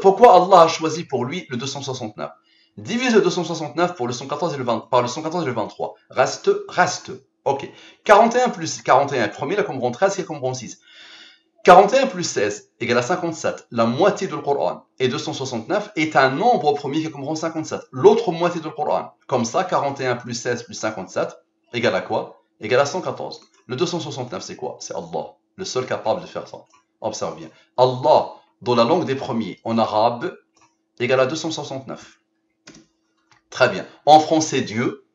Pourquoi Allah a choisi pour lui le 269? Divise le 269 pour le 114 et le 20, par le 114 et le 23. Reste. Ok. 41 plus 41, premier, là, comme rang 13, qui est comme rang 6. 41 plus 16 égale à 57, la moitié du Coran. Et 269 est un nombre premier qui est comme rang 57, l'autre moitié du Coran. Comme ça, 41 plus 16 plus 57 égale à quoi? Égale à 114. Le 269, c'est quoi? C'est Allah, le seul capable de faire ça. Observe bien. Allah, dans la langue des premiers, en arabe, égale à 269. Très bien. En français, Dieu,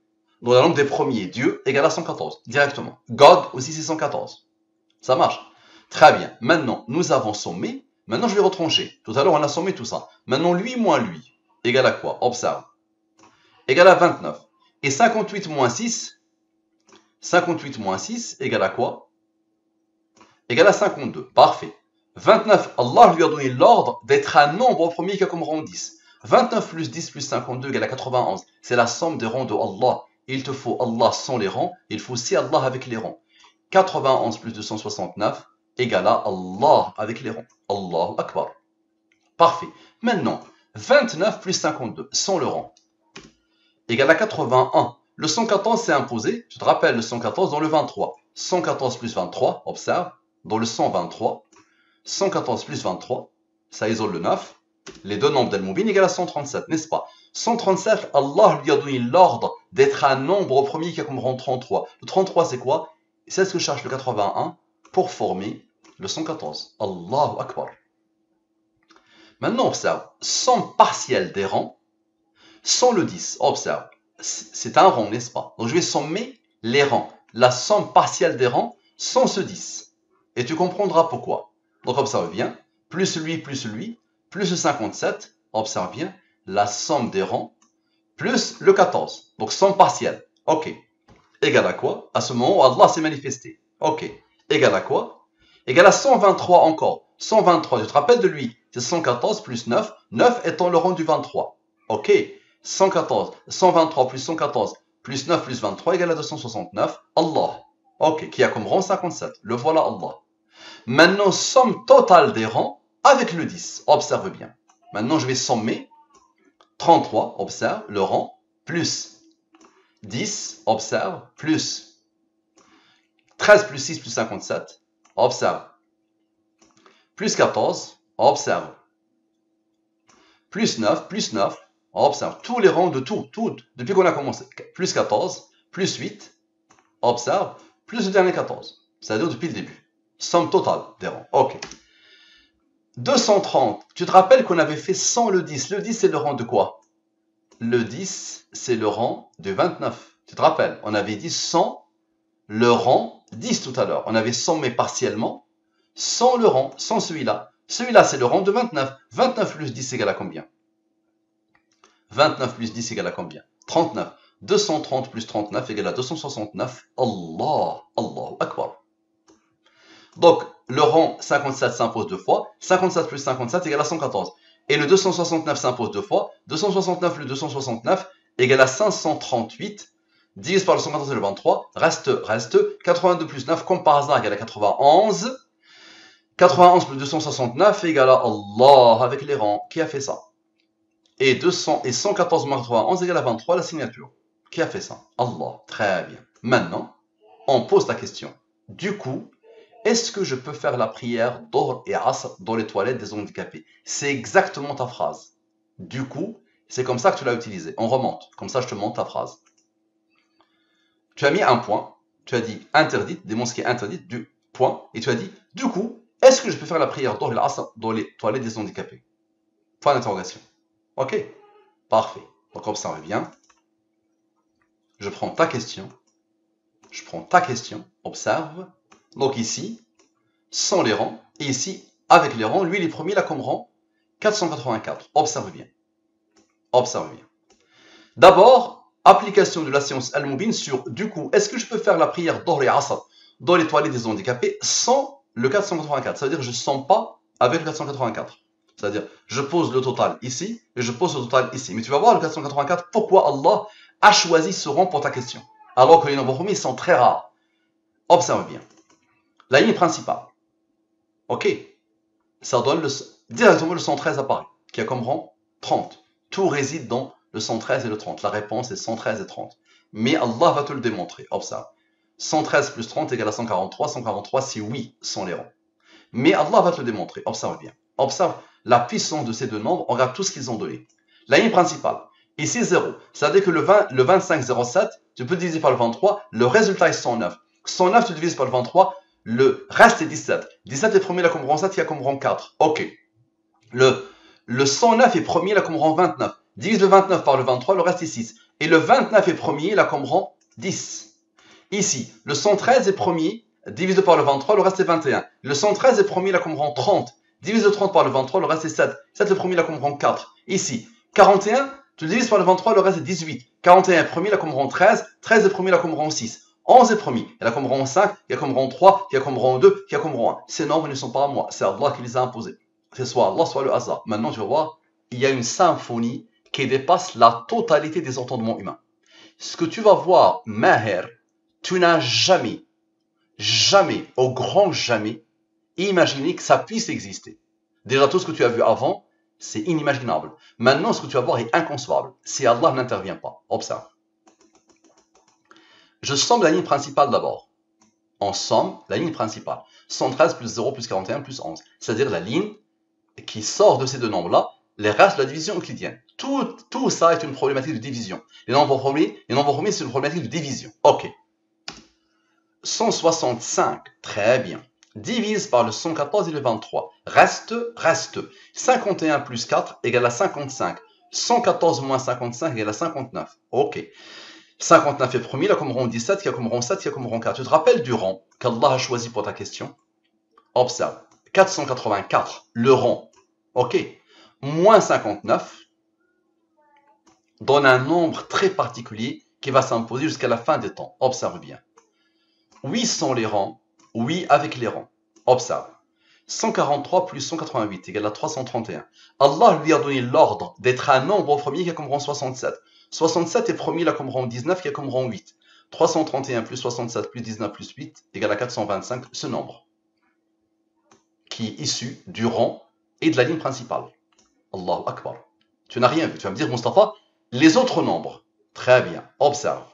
dans la langue des premiers, Dieu égale à 114, directement. God aussi, c'est 114. Ça marche. Très bien. Maintenant, nous avons sommé. Maintenant, je vais retrancher. Tout à l'heure, on a sommé tout ça. Maintenant, lui moins lui égale à quoi? Observe. Égale à 29. Et 58 moins 6. 58 moins 6 égale à quoi? Égale à 52. Parfait. 29, Allah lui a donné l'ordre d'être un nombre premier qui a comme rang 10. 29 plus 10 plus 52 égale à 91. C'est la somme des rangs de Allah. Il te faut Allah sans les rangs. Il faut aussi Allah avec les rangs. 91 plus 269 égale à Allah avec les rangs. Allahu Akbar. Parfait. Maintenant, 29 plus 52 sans le rang égale à 81. Le 114 s'est imposé. Tu te rappelles le 114 dans le 23. 114 plus 23, observe, dans le 123. 114 plus 23, ça isole le 9. Les deux nombres d'Al-Mubin égale à 137, n'est-ce pas? 137, Allah lui a donné l'ordre d'être un nombre premier qui a comme rang 33. Le 33, c'est quoi? C'est ce que cherche le 81 pour former le 114. Allahu Akbar. Maintenant, observe. Somme partielle des rangs sans le 10. Observe. C'est un rang, n'est-ce pas? Donc, je vais sommer les rangs. La somme partielle des rangs sans ce 10. Et tu comprendras pourquoi. Donc observe bien, plus lui, plus le 57, observe bien, la somme des rangs, plus le 14. Donc somme partielle. Ok. Égal à quoi? À ce moment où Allah s'est manifesté. Ok. Égal à quoi? Égal à 123 encore. 123, tu te rappelles de lui? C'est 114 plus 9. 9 étant le rang du 23. Ok. 114, 123 plus 114 plus 9 plus 23 égale à 269. Allah. Ok. Qui a comme rang 57. Le voilà Allah. Maintenant, somme totale des rangs avec le 10. Observe bien. Maintenant, je vais sommer 33, observe, le rang, plus 10, observe, plus 13 plus 6 plus 57, observe, plus 14, observe, plus 9, observe, tous les rangs de tout, depuis qu'on a commencé, plus 14, plus 8, observe, plus le dernier 14, c'est-à-dire depuis le début. Somme totale des rangs, ok. 230, tu te rappelles qu'on avait fait sans le 10. Le 10, c'est le rang de quoi? Le 10, c'est le rang de 29. Tu te rappelles? On avait dit sans le rang 10 tout à l'heure. On avait sommé partiellement sans le rang, sans celui-là. Celui-là, c'est le rang de 29. 29 plus 10 égale à combien? 29 plus 10 égale à combien? 39. 230 plus 39 égale à 269. Allah, Allahu Akbar. Donc, le rang 57 s'impose deux fois. 57 plus 57 égale à 114. Et le 269 s'impose deux fois. 269 plus 269 égale à 538. Divise par le 114 et le 23. Reste 82 plus 9, comme par hasard, égale à 91. 91 plus 269 égale à Allah avec les rangs. Qui a fait ça? Et 114 moins 91 égale à 23, la signature. Qui a fait ça? Allah. Très bien. Maintenant, on pose la question. Du coup, est-ce que je peux faire la prière Dhuhr et Asr dans les toilettes des handicapés? C'est exactement ta phrase. Du coup, c'est comme ça que tu l'as utilisé. On remonte. Comme ça, je te montre ta phrase. Tu as mis un point. Tu as dit interdite, des mosquées interdites, du point. Et tu as dit, du coup, est-ce que je peux faire la prière Dhuhr et Asr dans les toilettes des handicapés? Point d'interrogation. Ok? Parfait. Donc, observe bien. Je prends ta question. Observe. Donc ici, sans les rangs, et ici, avec les rangs, lui, il est premier, là, comme rang 484. Observe bien. D'abord, application de la science al-Mubin sur, du coup, est-ce que je peux faire la prière Dhuhr et Asr dans les toilettes des handicapés sans le 484? Ça veut dire que je ne sens pas avec le 484. C'est-à-dire, je pose le total ici, et je pose le total ici. Mais tu vas voir le 484, pourquoi Allah a choisi ce rang pour ta question, alors que les nombres premiers sont très rares. Observe bien. La ligne principale. Ok. Ça donne directement le 113 apparaît, qui a comme rang 30. Tout réside dans le 113 et le 30. La réponse est 113 et 30. Mais Allah va te le démontrer. Observe. 113 plus 30 égale à 143. 143, c'est oui, sans les rangs. Mais Allah va te le démontrer. Observe bien. Observe la puissance de ces deux nombres. On regarde tout ce qu'ils ont donné. La ligne principale. Ici, 0. C'est-à-dire que le 25,07, tu peux diviser par le 23. Le résultat est 109. 109, tu divises par le 23. Le reste est 17. 17 est premier, là, comme rang 7, il y a comme rang 4. Ok. Le 109 est premier, là, comme rang 29. Divise le 29 par le 23, le reste est 6. Et le 29 est premier, là, comme rang 10. Ici, le 113 est premier, divise par le 23, le reste est 21. Le 113 est premier, là, comme rang 30. Divise le 30 par le 23, le reste est 7. 7 est premier, là, comme rang 4. Ici, 41, tu divises par le 23, le reste est 18. 41 est premier, là, comme rang 13. 13 est premier, là, comme rang 6. 11 est premier. Il y a comme rang 5, il y a comme rang 3, il y a comme rang 2, il y a comme rang 1. Ces nombres ne sont pas à moi. C'est Allah qui les a imposés. C'est soit Allah, soit le hasard. Maintenant, tu vas voir, il y a une symphonie qui dépasse la totalité des entendements humains. Ce que tu vas voir, Maher, tu n'as jamais, au grand jamais, imaginé que ça puisse exister. Déjà, tout ce que tu as vu avant, c'est inimaginable. Maintenant, ce que tu vas voir est inconcevable. Si Allah n'intervient pas. Observe. Je somme la ligne principale d'abord. On somme la ligne principale. 113 plus 0 plus 41 plus 11. C'est-à-dire la ligne qui sort de ces deux nombres-là, les restes de la division euclidienne. Tout ça est une problématique de division. Les nombres premiers, c'est une problématique de division. Ok. 165, très bien. Divise par le 114 et le 23. Reste. 51 plus 4 égale à 55. 114 moins 55 égale à 59. Ok. 59 est premier, il y a comme rang 17, il y a comme rang 7, il y a comme rang 4. Tu te rappelles du rang qu'Allah a choisi pour ta question? Observe. 484, le rang. Ok. Moins 59 donne un nombre très particulier qui va s'imposer jusqu'à la fin des temps. Observe bien. Oui sans les rangs, oui avec les rangs. Observe. 143 plus 188 égale à 331. Allah lui a donné l'ordre d'être un nombre au premier qui a comme rang 67. 67 est premier, il a comme rang 19 qui a comme rang 8. 331 plus 67 plus 19 plus 8 égale à 425, ce nombre qui est issu du rang et de la ligne principale. Allahu Akbar. Tu n'as rien vu. Tu vas me dire, Mustapha, les autres nombres. Très bien. Observe.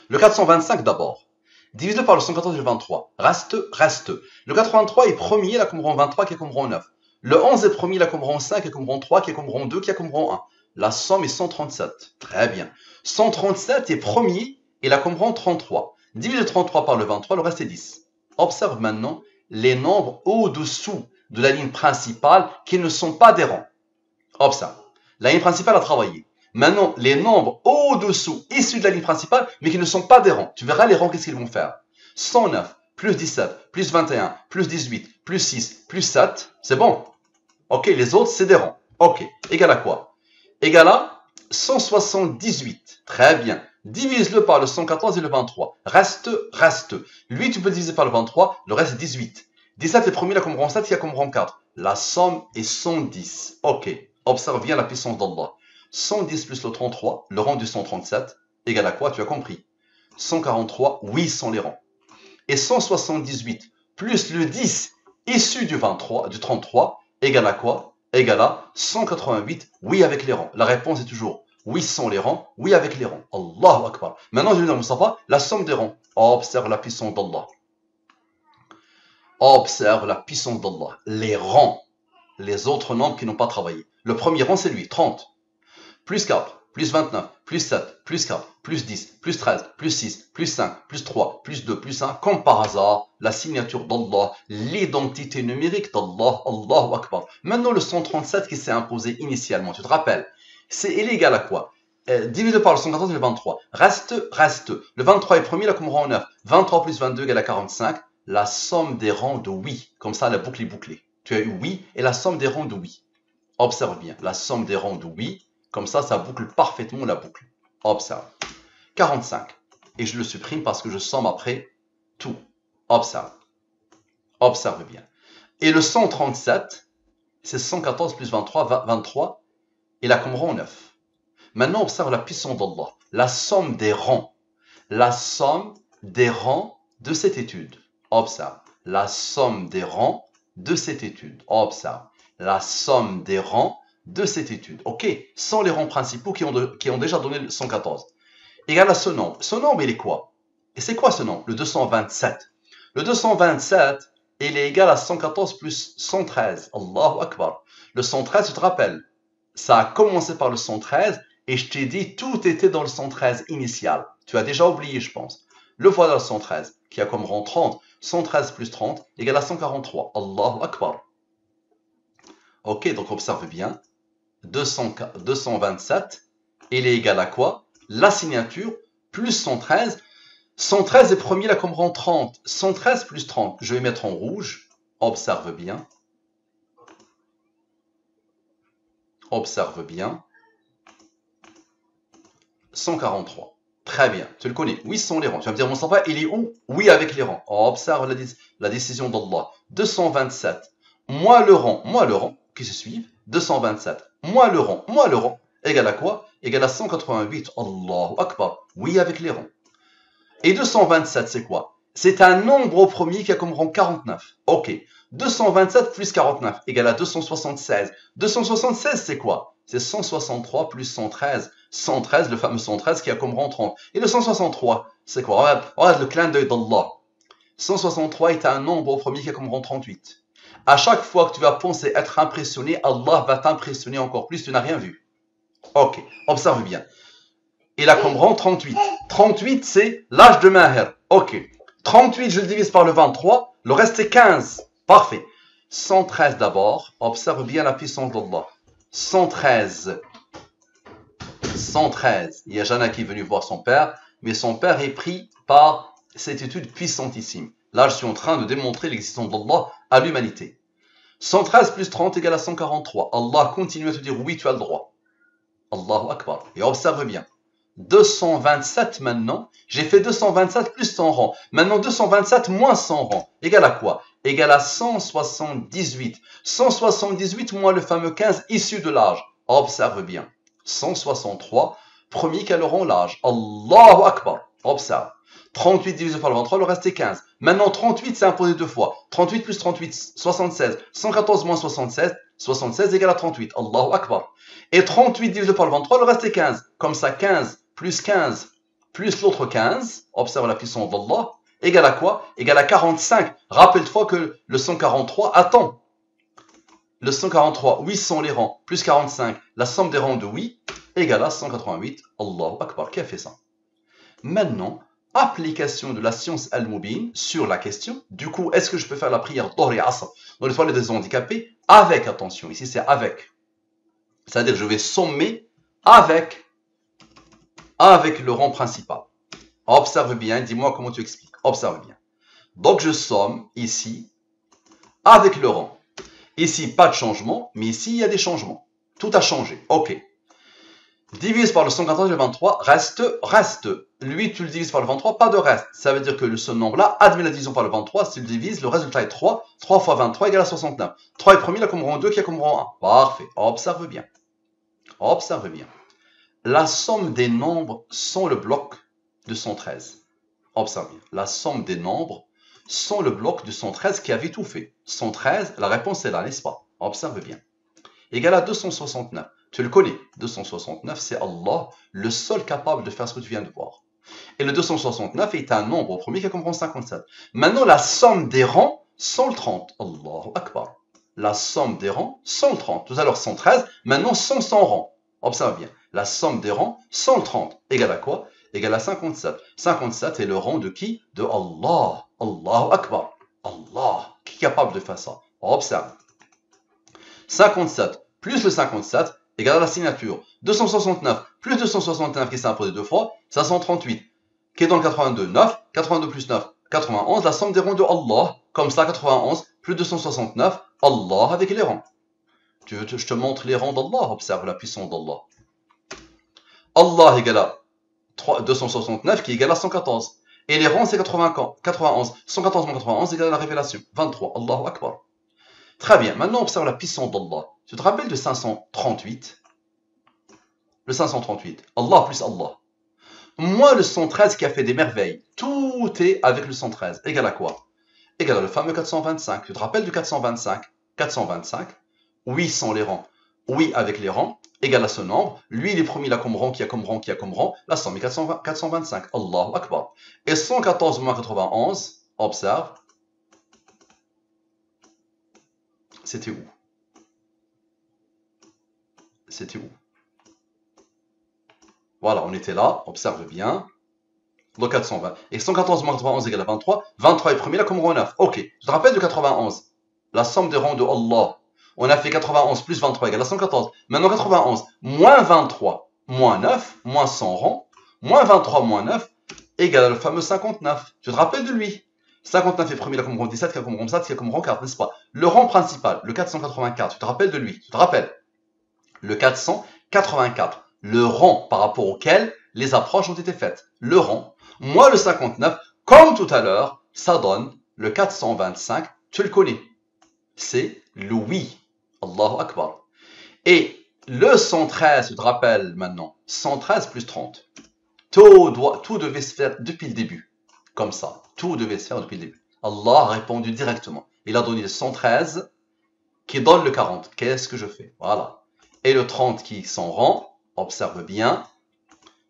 Le 425 d'abord. Divise-le par le 114 et le 23. Reste. Le 83 est premier, il a comme rang 23 qui est comme rang 9. Le 11 est premier, il a comme rang 5 qui est comme rang 3 qui est comme rang 2 qui est comme rang 1. La somme est 137. Très bien. 137 est premier, il a comme rang 33. Divise le 33 par le 23, le reste est 10. Observe maintenant les nombres au-dessous de la ligne principale qui ne sont pas des rangs. Observe. La ligne principale a travaillé. Maintenant, les nombres au-dessous, issus de la ligne principale, mais qui ne sont pas des rangs. Tu verras les rangs, qu'est-ce qu'ils vont faire. 109, plus 17, plus 21, plus 18, plus 6, plus 7. C'est bon. Ok, les autres, c'est des rangs. Ok, égal à quoi? Égal à 178. Très bien. Divise-le par le 114 et le 23. Reste. Lui, tu peux diviser par le 23, le reste est 18. 17 est premier, il a comme rang 7, il y a comme rang 4. La somme est 110. Ok, observe bien la puissance d'Allah. 110 plus le 33, le rang du 137, égale à quoi? Tu as compris. 143, oui, sans les rangs. Et 178 plus le 10 issu du 33, égale à quoi? Égale à 188, oui, avec les rangs. La réponse est toujours oui, sans les rangs, oui, avec les rangs. Allahu Akbar. Maintenant, je vais dire, Mustafa, la somme des rangs. Observe la puissance d'Allah. Observe la puissance d'Allah. Les rangs, les autres nombres qui n'ont pas travaillé. Le premier rang, c'est lui, 30. Plus 4, plus 29, plus 7, plus 4, plus 10, plus 13, plus 6, plus 5, plus 3, plus 2, plus 1. Comme par hasard, la signature d'Allah, l'identité numérique d'Allah, Allahu Akbar. Maintenant, le 137 qui s'est imposé initialement, tu te rappelles, c'est égal à quoi? Divisé par le 114 et le 23. Reste. Le 23 est premier, il a comme rang 9. 23 plus 22 égale à 45. La somme des rangs de oui. Comme ça, la boucle est bouclée. Tu as eu oui et la somme des rangs de oui. Observe bien, la somme des rangs de oui. Comme ça, ça boucle parfaitement la boucle. Observe. 45. Et je le supprime parce que je somme après tout. Observe. Observe bien. Et le 137, c'est 114 plus 23, 23. Il a comme rang 9. Maintenant, observe la puissance d'Allah. La somme des rangs. La somme des rangs de cette étude. Observe. La somme des rangs de cette étude. Observe. La somme des rangs de cette étude. Ok, sans les rangs principaux qui ont déjà donné le 114. Égal à ce nombre. Ce nombre, il est quoi? Et c'est quoi ce nombre? Le 227. Le 227, il est égal à 114 plus 113. Allahu Akbar. Le 113, tu te rappelles, ça a commencé par le 113 et je t'ai dit tout était dans le 113 initial. Tu as déjà oublié, je pense. Le voilà le 113 qui a comme rang 30. 113 plus 30 égale à 143. Allahu Akbar. Ok, donc observe bien. 227, il est égal à quoi? La signature plus 113. 113 est premier, là comme rang 30. 113 plus 30, je vais mettre en rouge. Observe bien. Observe bien. 143. Très bien, tu le connais. Oui, ce sont les rangs. Tu vas me dire, Mustafa, il est où? Oui, avec les rangs. Observe la décision d'Allah. 227. Moins le rang qui se suivent. 227. Moins le rang, égale à quoi? Égale à 188. Allahu Akbar. Oui, avec les rangs. Et 227, c'est quoi? C'est un nombre au premier qui a comme rang 49. Ok. 227 plus 49 égale à 276. 276, c'est quoi? C'est 163 plus 113. 113, le fameux 113 qui a comme rang 30. Et le 163, c'est quoi? Regarde le clin d'œil d'Allah. 163 est un nombre au premier qui a comme rang 38. À chaque fois que tu vas penser être impressionné, Allah va t'impressionner encore plus, tu n'as rien vu. Ok, observe bien. Il a comme rang 38. 38, c'est l'âge de Maher. Ok. 38, je le divise par le 23, le reste c'est 15. Parfait. 113 d'abord, observe bien la puissance d'Allah. 113 113. Il y a Jana qui est venu voir son père, mais son père est pris par cette étude puissantissime. Là, je suis en train de démontrer l'existence d'Allah à l'humanité. 113 plus 30 égale à 143. Allah continue à te dire oui, tu as le droit. Allahu Akbar. Et observe bien. 227 maintenant. J'ai fait 227 plus 100 rangs. Maintenant 227 moins 100 rangs. Égale à quoi? Égale à 178. 178 moins le fameux 15 issu de l'âge. Observe bien. 163, premier qu'elle auront l'âge. Allahu Akbar. Observe. 38 divisé par le 23, le reste est 15. Maintenant 38 c'est imposé deux fois. 38 plus 38, 76. 114 moins 76, 76 égale à 38. Allahu Akbar. Et 38 divisé par le 23, le reste est 15. Comme ça, 15 plus l'autre 15, observe la puissance d'Allah, égale à quoi? Égale à 45. Rappelle-toi que le 143 attend. Le 143, 8 sont les rangs, plus 45, la somme des rangs de 8, égale à 188. Allahu Akbar. Qui a fait ça? Maintenant, application de la science al-Mubin sur la question. Du coup, est-ce que je peux faire la prière Dhuhr et Asr dans les toilettes des handicapés? Avec, attention, ici c'est avec. C'est-à-dire je vais sommer avec le rang principal. Observe bien, dis-moi comment tu expliques. Observe bien. Donc je somme ici avec le rang. Ici, pas de changement, mais ici, il y a des changements. Tout a changé. OK. Divise par le 114 et le 23, reste. Lui, tu le divises par le 23, pas de reste. Ça veut dire que ce nombre-là admet la division par le 23. Si tu le divises, le résultat est 3. 3 fois 23 égale à 69. 3 est premier, il a comme rang 2, qui a comme rang 1. Parfait. Observe bien. Observe bien. La somme des nombres sont le bloc de 113. Observe bien. La somme des nombres sont le bloc de 113 qui avait tout fait. 113, la réponse est là, n'est-ce pas? Observe bien. Égal à 269. Tu le connais. 269, c'est Allah, le seul capable de faire ce que tu viens de voir. Et le 269 est un nombre au premier qui comprend 57. Maintenant, la somme des rangs sont le 30. Allahu Akbar. La somme des rangs sont le 30. Tout à l'heure 113, maintenant 100 rangs. Observe bien. La somme des rangs sont le 30. Égal à quoi? Égal à 57. 57 est le rang de qui? De Allah. Allahu Akbar. Allah. Qui est capable de faire ça? Observe. 57 plus le 57 égale à la signature. 269 plus 269 qui s'est imposé deux fois, 538. Qui est dans le 82? 9. 82 plus 9, 91. La somme des rangs de Allah. Comme ça, 91 plus 269. Allah avec les rangs. Je te montre les rangs d'Allah. Observe la puissance d'Allah. Allah égale à 269 qui égale à 114. Et les rangs, c'est 91. 114 moins 91 égale à la révélation. 23. Allahu Akbar. Très bien. Maintenant, observe la puissance d'Allah. Tu te rappelles de 538? Le 538. Allah plus Allah. Moi, le 113 qui a fait des merveilles. Tout est avec le 113. Égal à quoi? Égal à le fameux 425. Tu te rappelles du 425? 425. Oui, sans les rangs. Oui, avec les rangs. Égal à ce nombre. Lui, il est premier, il a comme rang, qui a comme rang, qui a comme rang. La somme est 425. Allahu Akbar. Et 114 moins 91, observe. C'était où? C'était où? Voilà, on était là. Observe bien. Le 420. Et 114 moins 91 égale à 23. 23 est premier, là comme rang 9. Ok. Tu te rappelles de 91? La somme des rangs de Allah. On a fait 91 plus 23 égale à 114. Maintenant 91 moins 23 moins 9 moins 100 rangs. Moins 23 moins 9 égale à le fameux 59. Tu te rappelles de lui? 59 est premier, là comme rang 17, qui a comme rang 7, qui a comme rang 4, n'est-ce pas? Le rang principal, le 484. Tu te rappelles de lui? Tu te rappelles? Le 484. Le rang par rapport auquel les approches ont été faites. Le rang, moins le 59, comme tout à l'heure, ça donne le 425, tu le connais. C'est le oui. Allahu Akbar. Et le 113, tu te rappelles maintenant, 113 plus 30. Tout devait se faire depuis le début. Comme ça. Tout devait se faire depuis le début. Allah a répondu directement. Il a donné le 113 qui donne le 40. Qu'est-ce que je fais? Voilà. Et le 30 qui s'en rend, observe bien.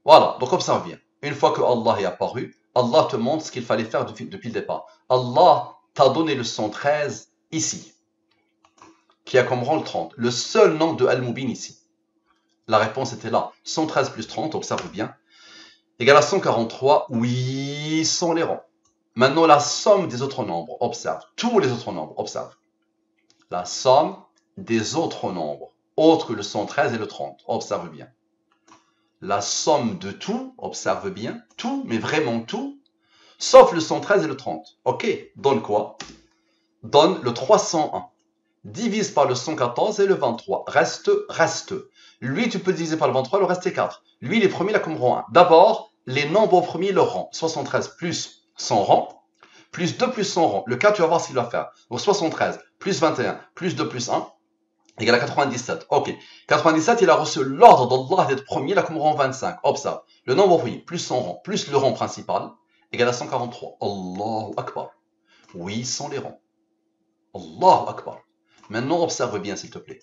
Voilà, donc observe bien. Une fois que Allah est apparu, Allah te montre ce qu'il fallait faire depuis le départ. Allah t'a donné le 113 ici, qui a comme rang le 30. Le seul nombre de Al-Mubin ici. La réponse était là. 113 plus 30, observe bien, égale à 143. Oui, sont les rangs. Maintenant, la somme des autres nombres, observe. Tous les autres nombres, observe. La somme des autres nombres, autres que le 113 et le 30. Observe bien. la somme de tout, observe bien, tout, mais vraiment tout, sauf le 113 et le 30. Ok, donne quoi? Donne le 301. Divise par le 114 et le 23. Reste. Lui, tu peux diviser par le 23, le reste est 4. Lui, il est premier, là, comme rang 1. D'abord, les nombres premiers, le rang. 73 plus 100 rangs, plus 2 plus 100 rangs. Le 4, tu vas voir ce qu'il va faire. Donc 73 plus 21 plus 2 plus 1 égale à 97. Ok. 97, il a reçu l'ordre d'Allah d'être premier, là, comme rang 25. Observe. Le nombre premier, plus 100 rangs, plus le rang principal, égale à 143. Allahu Akbar. Oui, sans les rangs. Allahu Akbar. Maintenant, observe bien, s'il te plaît.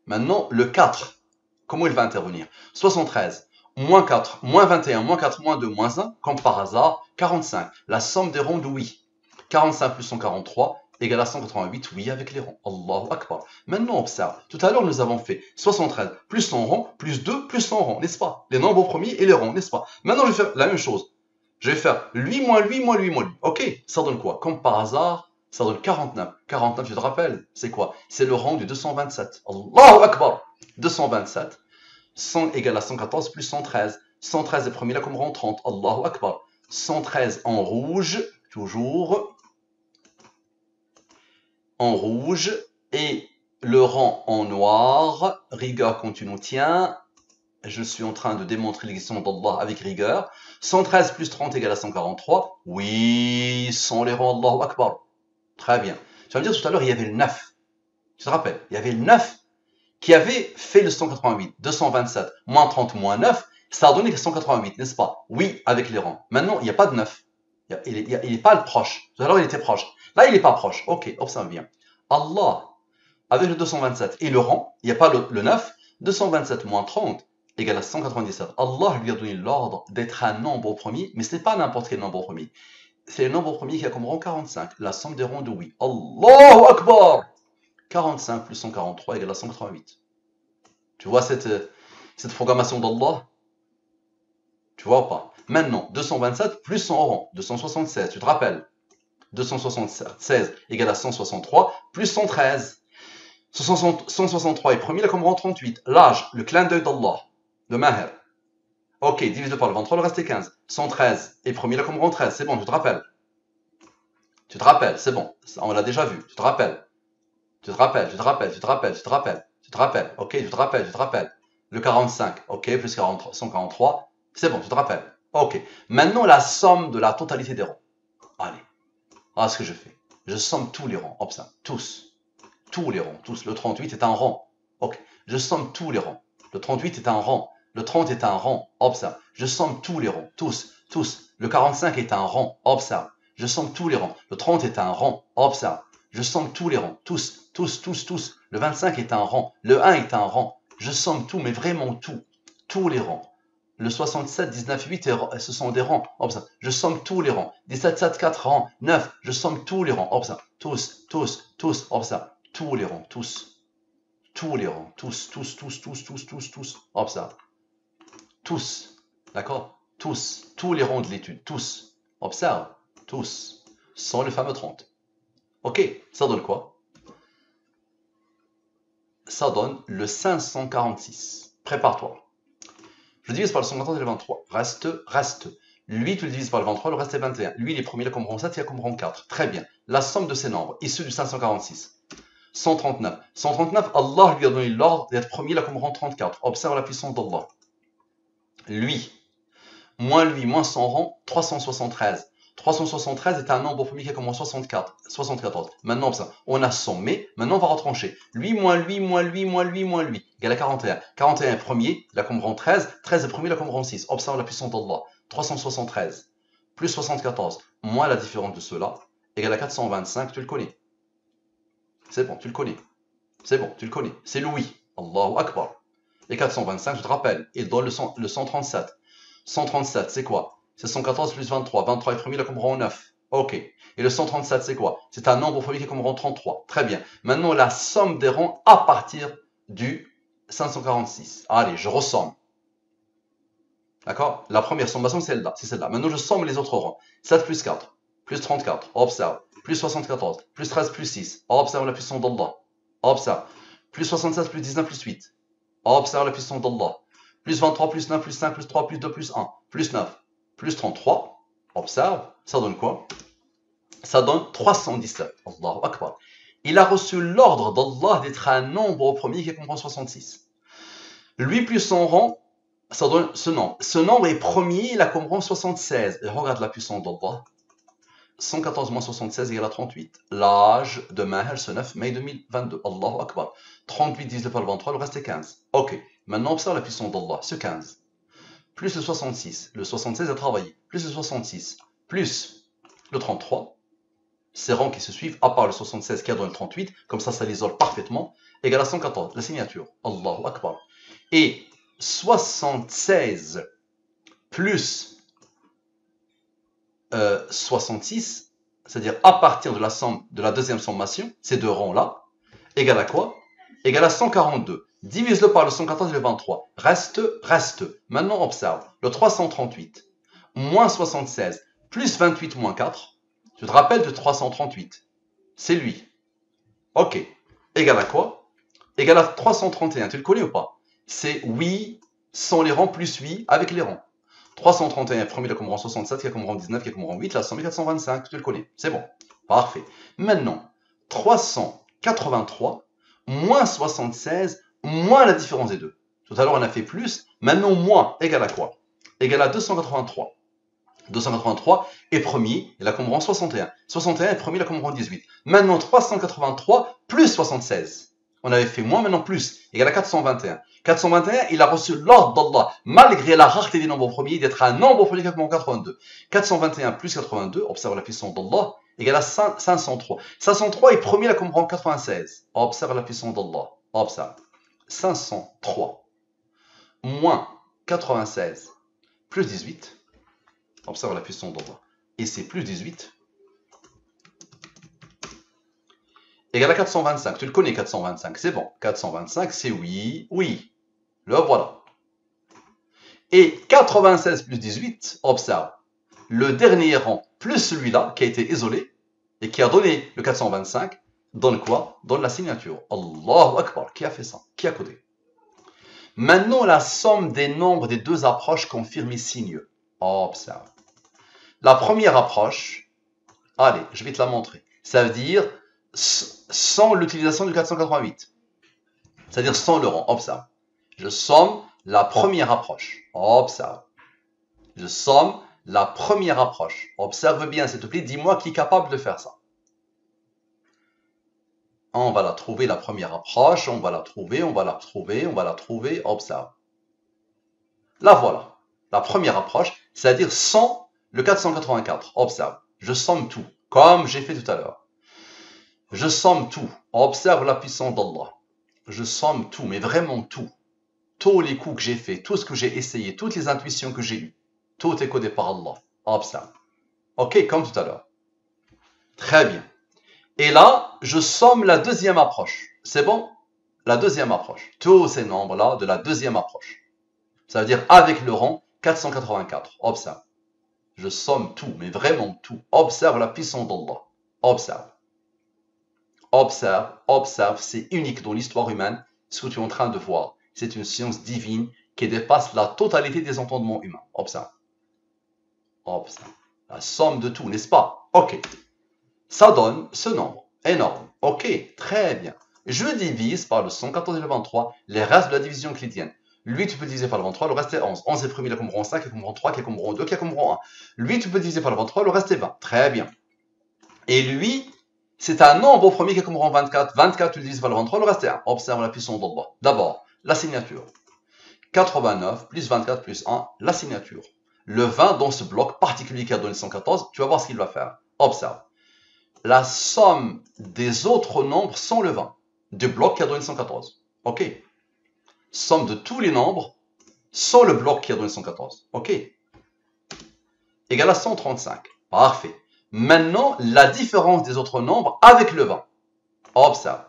Maintenant, le 4, comment il va intervenir? 73, moins 4, moins 21, moins 4, moins 2, moins 1, comme par hasard, 45. La somme des rangs de oui. 45 plus 143 égale à 188, oui, avec les rangs. Allahu Akbar. Maintenant, observe. Tout à l'heure, nous avons fait 73 plus 100 rangs, plus 2 plus 100 rangs, n'est-ce pas? Les nombres premiers et les rangs, n'est-ce pas? Maintenant, je vais faire la même chose. Je vais faire lui moins lui moins lui moins lui. Ok, ça donne quoi? Comme par hasard, ça donne 49. 49, je te rappelle, c'est quoi? C'est le rang du 227. Allahu Akbar. 227. 100 égale à 114 plus 113. 113 est premier là comme rang 30. Allahu Akbar. 113 en rouge, toujours en rouge. Et le rang en noir. Rigueur quand tu nous tiens. Je suis en train de démontrer l'existence d'Allah avec rigueur. 113 plus 30 égale à 143. Oui, sans les rangs, Allahu Akbar. Très bien. Tu vas me dire tout à l'heure, il y avait le 9. Tu te rappelles? Il y avait le 9 qui avait fait le 188. 227 moins 30 moins 9, ça a donné le 188, n'est-ce pas? Oui, avec les rangs. Maintenant, il n'y a pas de 9. Il n'est pas le proche. Tout à l'heure, il était proche. Là, il n'est pas proche. Ok, observe bien. Allah, avec le 227 et le rang, il n'y a pas le 9. 227 moins 30 égale à 197. Allah lui a donné l'ordre d'être un nombre premier, mais ce n'est pas n'importe quel nombre premier. C'est le nombre premier qui a comme rang 45, la somme des rangs de oui. Allahu Akbar. 45 plus 143 égale à 188. Tu vois cette programmation d'Allah? Tu vois ou pas? Maintenant, 227 plus 100 rangs, 276, tu te rappelles? 276 égale à 163 plus 113. 163 est premier, là comme rang 38. L'âge, le clin d'œil d'Allah, le Maher. Ok, divisé par le 23, le reste est 15. 113 est premier, là comme rang 13. C'est bon, tu te rappelles? Tu te rappelles, c'est bon. On l'a déjà vu, tu te rappelles? Tu te rappelles. Ok, tu te rappelles. Le 45, ok, plus 40, 143. C'est bon, tu te rappelles. Ok. Maintenant, la somme de la totalité des rangs. Allez. Voilà ce que je fais. Je somme tous les rangs. Hop, ça. Tous. Tous les rangs. Tous. Le 38 est un rang. Ok. Je somme tous les rangs. Le 38 est un rang. Le 30 est un rang. Hop, ça. Je somme tous les rangs. Tous. Tous. Le 45 est un rang. Hop, ça. Je somme tous les rangs. Le 30 est un rang. Hop, ça. Je somme tous les rangs. Tous. Le 25 est un rang. Le 1 est un rang. Je somme tout, mais vraiment tout. Tous les rangs. Le 67, 19, 8, ce sont des rangs. Hop, ça. Je somme tous les rangs. 17, 7, 4 rangs. 9. Je somme tous les rangs. Hop, ça. Tous. Hop, ça. Tous les rangs. Tous. Tous les rangs. Tous. Hop, ça. Tous. D'accord? Tous. Tous les rangs de l'étude. Tous. Observe. Tous. Sans le fameux 30. Ok. Ça donne quoi? Ça donne le 546. Prépare-toi. Je divise par le 114 et le 23. Reste. Lui, tu le divises par le 23, le reste est 21. Lui, il est premier, il a comme rang 7, il a comme rang 4. Très bien. La somme de ces nombres, issus du 546. 139. 139, Allah lui a donné l'ordre d'être premier, il a comme rang 34. Observe la puissance d'Allah. Lui, moins 100 rangs, 373. 373 est un nombre premier qui a comme rang 74. Maintenant, on a sommé, maintenant on va retrancher. Lui, moins lui, égale à 41. 41 est premier, il a comme rang 13. 13 est premier, il a comme rang 6. Observe la puissance d'Allah. 373 plus 74, moins la différence de cela, égale à 425, tu le connais. C'est bon, tu le connais. C'est Louis. Allahu Akbar. Et 425, je te rappelle, il donne le 137. 137, c'est quoi? C'est 114 plus 23. 23 est premier, il a comme rang 9. Ok. Et le 137, c'est quoi? C'est un nombre premier qui est comme rang 33. Très bien. Maintenant, la somme des rangs à partir du 546. Allez, je ressomme. D'accord? La première sommation, c'est celle-là. Maintenant, je somme les autres rangs. 7 plus 4, plus 34. Observe. Plus 74, plus 13, plus 6. Observe la puissance d'Allah. Observe. Plus 76, plus 19, plus 8. Observe la puissance d'Allah. plus 23, plus 9, plus 5, plus 3, plus 2, plus 1, plus 9, plus 33. Observe, ça donne quoi? Ça donne 317. Allahu Akbar. Il a reçu l'ordre d'Allah d'être un nombre au premier qui comprend 66. Lui plus son rang, ça donne ce nombre. Ce nombre est premier, il a comprend 76. Et regarde la puissance d'Allah. 114 moins 76 égale à 38. L'âge de Maher, ce 9 mai 2022. Allahu Akbar. 38 divisé par le 23, le reste est 15. Ok. Maintenant, observe la puissance d'Allah. Ce 15. Plus le 66. Le 76 a travaillé. Plus le 66. Plus le 33. Ces rangs qui se suivent, à part le 76 qui a dans le 38. Comme ça l'isole parfaitement. Égale à 114. La signature. Allahu Akbar. Et 76 plus 66, c'est-à-dire à partir de la somme de la deuxième sommation, ces deux rangs-là, égale à quoi? Égale à 142. Divise-le par le 114 et le 23. Reste. Maintenant, observe. Le 338 moins 76 plus 28 moins 4. Tu te rappelles de 338? C'est lui. Ok. Égale à quoi? Égale à 331. Tu le connais ou pas? C'est 8 sans les rangs plus 8 avec les rangs. 331, premier, il a comme rang 67, qui a comme rang 19, qui a comme rang 8, la somme est 425, tu le connais, c'est bon, parfait. Maintenant, 383 moins 76 moins la différence des deux. Tout à l'heure, on a fait plus, maintenant moins, égale à quoi? Égale à 283. 283 est premier, il a comme rang 61. 61 est premier, il a comme rang 18. Maintenant, 383 plus 76. On avait fait moins, maintenant plus, égale à 421. 421, il a reçu l'ordre d'Allah, malgré la rareté des nombres premiers, d'être un nombre premier qui a comme rang 82. 421 plus 82, observe la puissance d'Allah, égale à 503. 503 est premier, il a comme rang 96. Observe la puissance d'Allah. Observe. 503 moins 96 plus 18. Observe la puissance d'Allah. Et c'est plus 18 égale à 425. Tu le connais, 425, c'est bon. 425, c'est oui. Le voilà. Et 96 plus 18, observe. Le dernier rang plus celui-là qui a été isolé et qui a donné le 425, donne quoi? Donne la signature. Allahu Akbar. Qui a fait ça? Qui a codé? Maintenant, la somme des nombres des deux approches confirme les signes. Observe. La première approche, allez, je vais te la montrer. Ça veut dire sans l'utilisation du 488. C'est-à-dire sans le rang. Observe. Je somme la première approche. Observe. Je somme la première approche. Observe bien, s'il te plaît. Dis-moi qui est capable de faire ça. On va la trouver, la première approche. On va la trouver. Observe. La voilà. La première approche, c'est-à-dire sans le 484. Observe. Je somme tout, comme j'ai fait tout à l'heure. Je somme tout. Observe la puissance d'Allah. Je somme tout, mais vraiment tout. Tous les coups que j'ai faits, tout ce que j'ai essayé, toutes les intuitions que j'ai eues, tout est codé par Allah. Observe. Ok, comme tout à l'heure. Très bien. Et là, je somme la deuxième approche. C'est bon? La deuxième approche. Tous ces nombres-là de la deuxième approche. Ça veut dire avec le rang 484. Observe. Je somme tout, mais vraiment tout. Observe la puissance d'Allah. Observe. Observe, c'est unique dans l'histoire humaine, ce que tu es en train de voir. C'est une science divine qui dépasse la totalité des entendements humains. Observe. La somme de tout, n'est-ce pas? Ok. Ça donne ce nombre. Énorme. Ok, très bien. Je divise par le 114 et le 23 les restes de la division euclidienne. Lui, tu peux diviser par le 23, le reste est 11. 11 est premier, il a comme rang 5, il a comme rang 3, qui a comme rang 2, qui a comme rang 1. Lui, tu peux diviser par le 23, le reste est 20. Très bien. Et lui, c'est un nombre au premier qui a comme rang 24. 24, tu le divises par le 23, le reste est 1. Observe la puissance d'Allah. D'abord, la signature. 89 plus 24 plus 1, la signature. Le 20 dans ce bloc particulier qui a donné 114, tu vas voir ce qu'il va faire. Observe. La somme des autres nombres sans le 20, du bloc qui a donné 114. Ok. Somme de tous les nombres sans le bloc qui a donné 114. Ok. Égale à 135. Parfait. Maintenant, la différence des autres nombres avec le 20. Observe.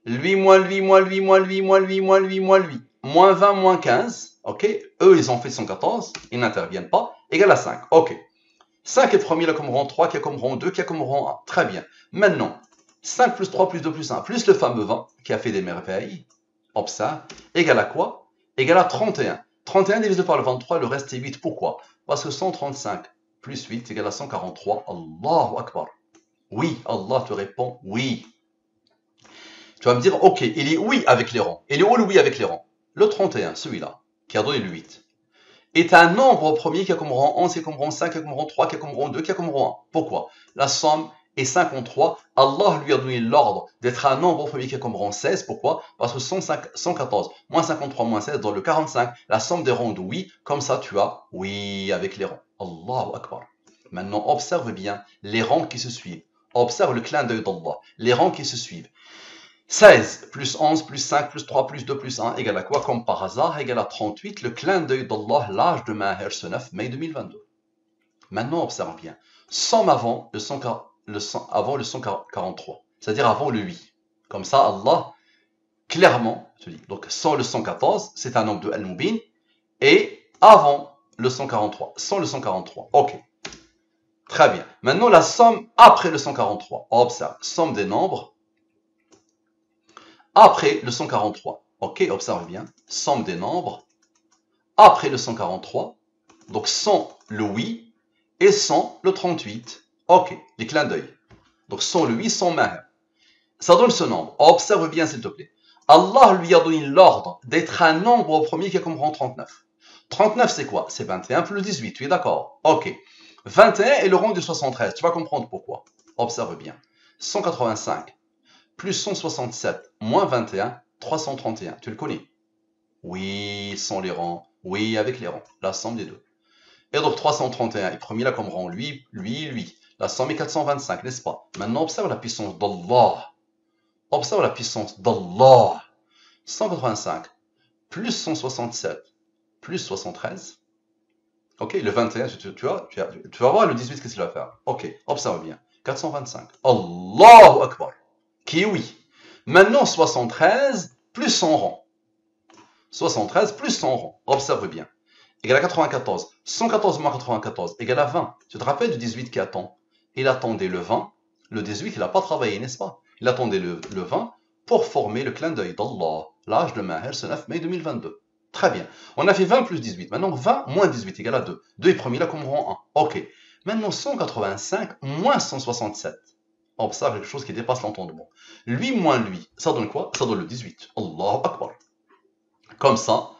Lui, moins lui, moins lui, moins lui, moins lui, moins lui, moins lui. Moins 20, moins 15. Ok. Eux, ils ont fait 114. Ils n'interviennent pas. Égale à 5. Ok. 5 est premier, il a comme rang 3, qui a comme rang 2, qui a comme rang 1. Très bien. Maintenant, 5 plus 3 plus 2 plus 1, plus le fameux 20, qui a fait des merveilles. Observe. Égale à quoi? égale à 31. 31 divisé par le 23, le reste est 8. Pourquoi? Parce que 135 plus 8 égale à 143. Allahu Akbar. Oui, Allah te répond oui. Tu vas me dire, ok, il est oui avec les rangs. Il est où le oui avec les rangs? Le 31, celui-là, qui a donné le 8, est un nombre premier qui a comme rang 11, qui a comme rang 5, qui a comme rang 3, qui a comme rang 2, qui a comme rang 1. Pourquoi? La somme est 53. Allah lui a donné l'ordre d'être un nombre premier qui a comme rang 16. Pourquoi? Parce que 114 moins 53 moins 16 dans le 45, la somme des rangs de oui, comme ça tu as oui avec les rangs. Allahu Akbar. Maintenant, observe bien les rangs qui se suivent. Observe le clin d'œil d'Allah. Les rangs qui se suivent. 16 plus 11 plus 5 plus 3 plus 2 plus 1 égale à quoi? Comme par hasard, égale à 38. Le clin d'œil d'Allah, l'âge de Maher, ce 9 mai 2022. Maintenant, observe bien. Somme avant le 143, c'est-à-dire avant le 8. Comme ça, Allah, clairement, te dit. Donc, sans le 114, c'est un nombre de Al-Mubin. Et avant le 143, sans le 143. Ok. Très bien. Maintenant, la somme après le 143. Observe. Somme des nombres après le 143. Ok, observe bien. Somme des nombres après le 143. Donc, sans le oui et sans le 38. Ok, les clins d'œil. Donc, sans le oui, sans Maher. Ça donne ce nombre. Observe bien, s'il te plaît. Allah lui a donné l'ordre d'être un nombre au premier qui a comme rang 39. 39, c'est quoi? C'est 21 plus 18. Tu es d'accord? Ok. 21 est le rang du 73. Tu vas comprendre pourquoi. Observe bien. 185 plus 167 moins 21, 331. Tu le connais? Oui, sans les rangs. Oui, avec les rangs. La somme des deux. Et donc 331 est premier là comme rang. Lui. La somme est 425, n'est-ce pas? Maintenant, observe la puissance d'Allah. Observe la puissance d'Allah. 185 plus 167 plus 73. Ok, le 21, tu vas voir le 18, qu'est-ce qu'il va faire? Ok, observe bien. 425. Allahu Akbar. Qui est oui. Maintenant, 73 plus 100 rangs. 73 plus 100 rangs. Observe bien. Égale à 94. 114 moins 94 égale à 20. Tu te rappelles du 18 qui attend? Il attendait le 20. Le 18, il n'a pas travaillé, n'est-ce pas? Il attendait le 20 pour former le clin d'œil d'Allah. L'âge de Maher, ce 9 mai 2022. Très bien. On a fait 20 plus 18. Maintenant, 20 moins 18 égale à 2. 2 est premier là comme rang 1. Ok. Maintenant, 185 moins 167. Observe quelque chose qui dépasse l'entendement. Lui moins lui, ça donne quoi? Ça donne le 18. Allahu Akbar. Comme ça,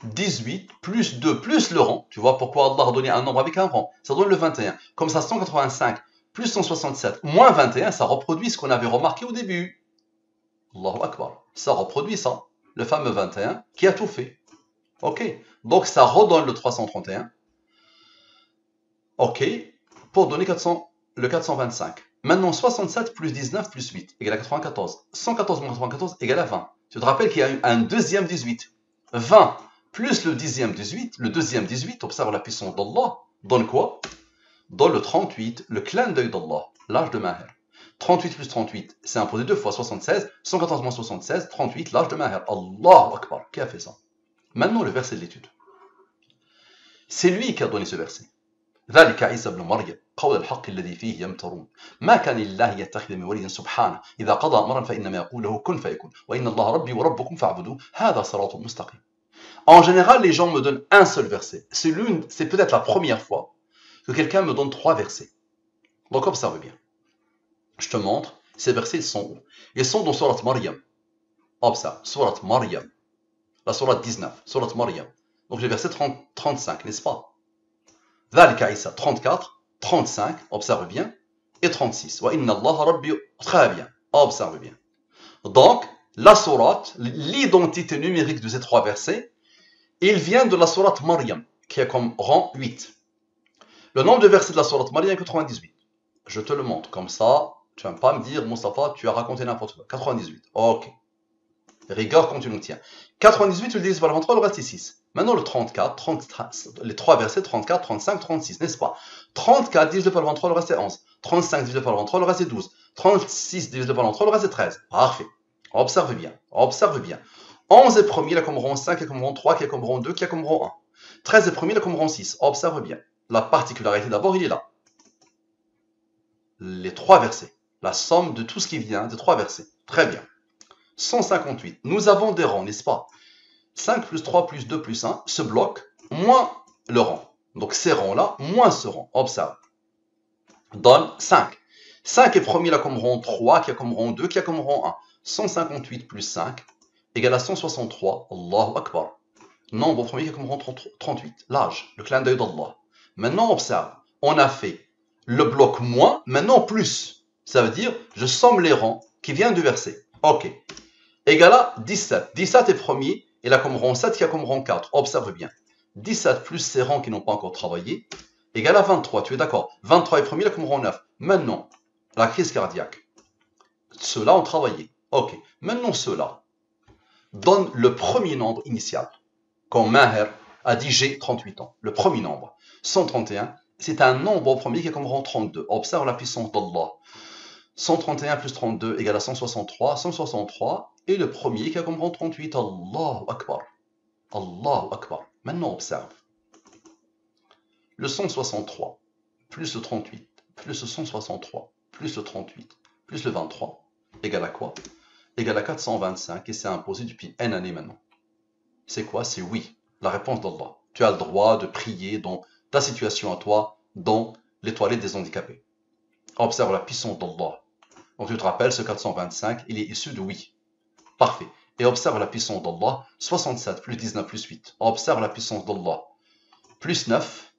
18 plus 2 plus le rang. Tu vois pourquoi Allah a donné un nombre avec un rang. Ça donne le 21. Comme ça, 185 plus 167 moins 21, ça reproduit ce qu'on avait remarqué au début. Allahu Akbar. Ça reproduit ça. Le fameux 21 qui a tout fait. Ok. Donc ça redonne le 331. Ok. Pour donner le 425. Maintenant, 67 plus 19 plus 8 égale à 94. 114 moins 94 égale à 20. Tu te rappelles qu'il y a un deuxième 18. 20 plus le deuxième 18, observe la puissance d'Allah, donne quoi? Donne le 38, le clin d'œil d'Allah, l'âge de Maher. 38 plus 38, c'est imposé 2 fois 76, 114 moins 76, 38, l'âge de Maher. Allahu Akbar, qui a fait ça? Maintenant, le verset de l'étude. C'est lui qui a donné ce verset. ذلك عيسى ابن مريم قول الحق الذي فيه يمترون ما كان لله يتخذ من ولي سبحانه إذا قضى أمرا فإنما يقول له كن فيكون وإن الله ربي وربكم فاعبدوه هذا صراط مستقيم. En général, les gens me donnent un seul verset. C'est peut-être la première fois que quelqu'un me donne 3 versets. Donc observe bien. Je te montre, ces versets ils sont où? Ils sont dans Surat Maryam. Observe, Surat Maryam. La Surat 19, Surat Maryam. Donc les versets 35, n'est-ce pas? ذلك عيسى 34, 35, observe bien, et 36. Wa inna Allah rabbi, très bien, observe bien. Donc, la sourate, l'identité numérique de ces 3 versets, il vient de la sourate Maryam, qui a comme rang 8. Le nombre de versets de la sourate Maryam est 98. Je te le montre, comme ça, tu ne vas pas me dire, Mustafa, tu as raconté n'importe quoi. 98, ok. Rigueur quand tu nous tiens. 98, tu le divises par le 23, le reste est 6. Maintenant, le 34, 30, les 3 versets, 34, 35, 36, n'est-ce pas? 34 divisé par le 23, le reste est 11. 35 divisé par le 23, le reste est 12. 36 divisé par le 23, le reste est 13. Parfait. Observe bien, observe bien. 11 est premier, il a comme rang 5, il a comme rang 3, qui a comme rang 2, qui a comme rang 1. 13 est premier, il a comme rang 6. Observe bien. La particularité d'abord, il est là. Les 3 versets. La somme de tout ce qui vient des 3 versets. Très bien. 158. Nous avons des rangs, n'est-ce pas? 5 plus 3 plus 2 plus 1, ce bloc, moins le rang. Donc ces rangs-là, moins ce rang. Observe. Donne 5. 5 est premier là comme rang 3, qui a comme rang 2, qui a comme rang 1. 158 plus 5 égale à 163. Allahu Akbar. Nombre premier qui a comme rang 38. L'âge, le clin d'œil d'Allah. Maintenant, observe. On a fait le bloc moins, maintenant plus. Ça veut dire, je somme les rangs qui viennent du verset. Ok. Égale à 17. 17 est premier, il a comme rang 7 qui a comme rang 4. Observe bien. 17 plus ces rangs qui n'ont pas encore travaillé, égale à 23. Tu es d'accord? 23 est premier, il a comme rang 9. Maintenant, la crise cardiaque. Ceux-là ont travaillé. Ok. Maintenant, ceux-là donnent le premier nombre initial. Quand Maher a dit j'ai 38 ans. Le premier nombre. 131, c'est un nombre au premier qui est comme rang 32. Observe la puissance d'Allah. 131 plus 32 égale à 163. 163 est le premier qui a comme rang 38. Allahu Akbar. Allahu Akbar. Maintenant, observe. Le 163 plus le 38 plus le 163 plus le 38 plus le 23 égale à quoi? Égale à 425 et c'est imposé depuis N années maintenant. C'est quoi? C'est oui. La réponse d'Allah. Tu as le droit de prier dans ta situation à toi, dans les toilettes des handicapés. Observe la puissance d'Allah. Donc tu te rappelles, ce 425, il est issu de oui. Parfait. Et observe la puissance d'Allah. 67 plus 19 plus 8. Observe la puissance d'Allah. Plus 9,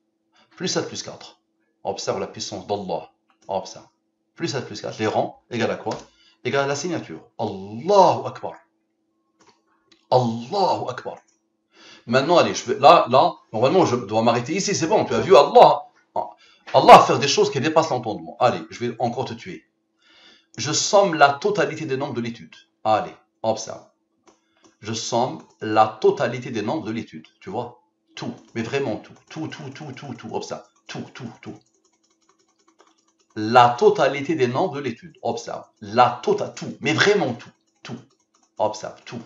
plus 7 plus 4. Observe la puissance d'Allah. Observe. Plus 7 plus 4. Les rangs, égale à quoi? Égale à la signature. Allahu Akbar. Allahu Akbar. Maintenant, allez, là, normalement, je dois m'arrêter ici. C'est bon, tu as vu Allah. Allah faire des choses qui dépassent l'entendement. Allez, je vais encore te tuer. Je somme la totalité des nombres de l'étude. Allez, observe. Je somme la totalité des nombres de l'étude. Tu vois? Tout, mais vraiment tout. Tout. Observe. Tout. La totalité des nombres de l'étude. Observe. La totale, tout, mais vraiment tout. Observe, tout.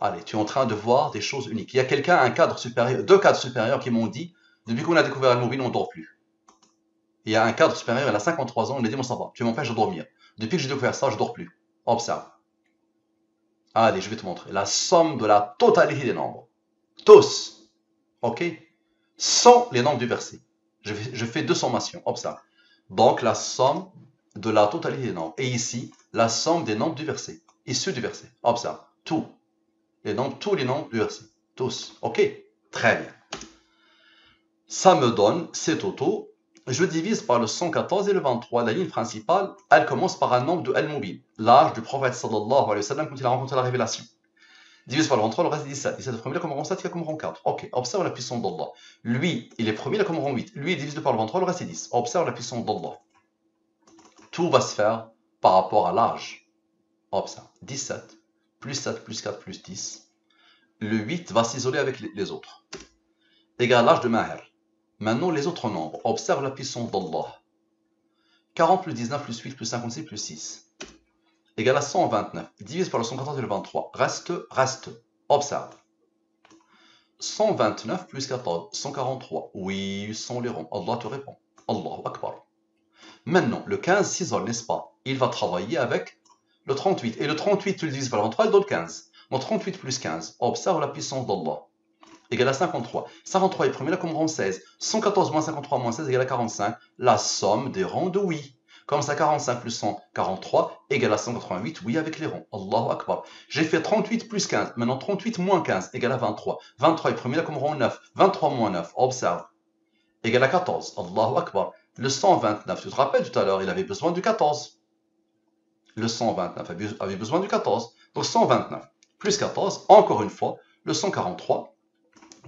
Allez, tu es en train de voir des choses uniques. Il y a quelqu'un, un cadre supérieur, deux cadres supérieurs qui m'ont dit, depuis qu'on a découvert Al-Mubin, on ne dort plus. Il y a un cadre supérieur, il a 53 ans, il m'a dit, mon savant, tu m'empêches de dormir. Depuis que j'ai découvert ça, je ne dors plus. Observe. Allez, je vais te montrer. La somme de la totalité des nombres. Tous. Ok? Sans les nombres du verset. Je fais deux sommations. Observe. Donc, la somme de la totalité des nombres. Et ici, la somme des nombres du verset. Issus du verset. Observe. Tout. Tous les nombres du verset. Tous. Ok? Très bien. Ça me donne, c'est auto. Je divise par le 114 et le 23. La ligne principale, elle commence par un nombre de Al-Mubin. L'âge du prophète sallallahu alayhi wa sallam quand il a rencontré la révélation. Divise par le 23, le reste est 17. 17 est premier, il a comme rang 7, il a comme rang 4. Ok, observe la puissance d'Allah. Lui, il est premier, il a comme rang 8. Lui, divise par le 23, le reste est 10. Observe la puissance d'Allah. Tout va se faire par rapport à l'âge. Observe. 17, plus 7, plus 4, plus 10. Le 8 va s'isoler avec les autres. Égal à l'âge de Maher. Maintenant, les autres nombres. Observe la puissance d'Allah. 40 plus 19 plus 8 plus 56 plus 6. Égal à 129. Divise par le 114 et le 23. Reste. Observe. 129 plus 14. 143. Oui, sont les ronds. Allah te répond. Allahu Akbar. Maintenant, le 15 s'isole, n'est-ce pas? Il va travailler avec le 38. Et le 38, tu le divises par le 23, il donne 15. Donc 38 plus 15. Observe la puissance d'Allah. Égale à 53. 53 est premier, là comme rang 16. 114 moins 53 moins 16 égale à 45. La somme des rangs de oui. Comme ça, 45 plus 143 égale à 188, oui avec les rangs. Allahu Akbar. J'ai fait 38 plus 15. Maintenant 38 moins 15 égale à 23. 23 est premier, là comme rang 9. 23 moins 9, observe. Égale à 14. Allahu Akbar. Le 129, tu te rappelles tout à l'heure, il avait besoin du 14. Le 129 avait besoin du 14. Donc 129 plus 14, encore une fois, le 143.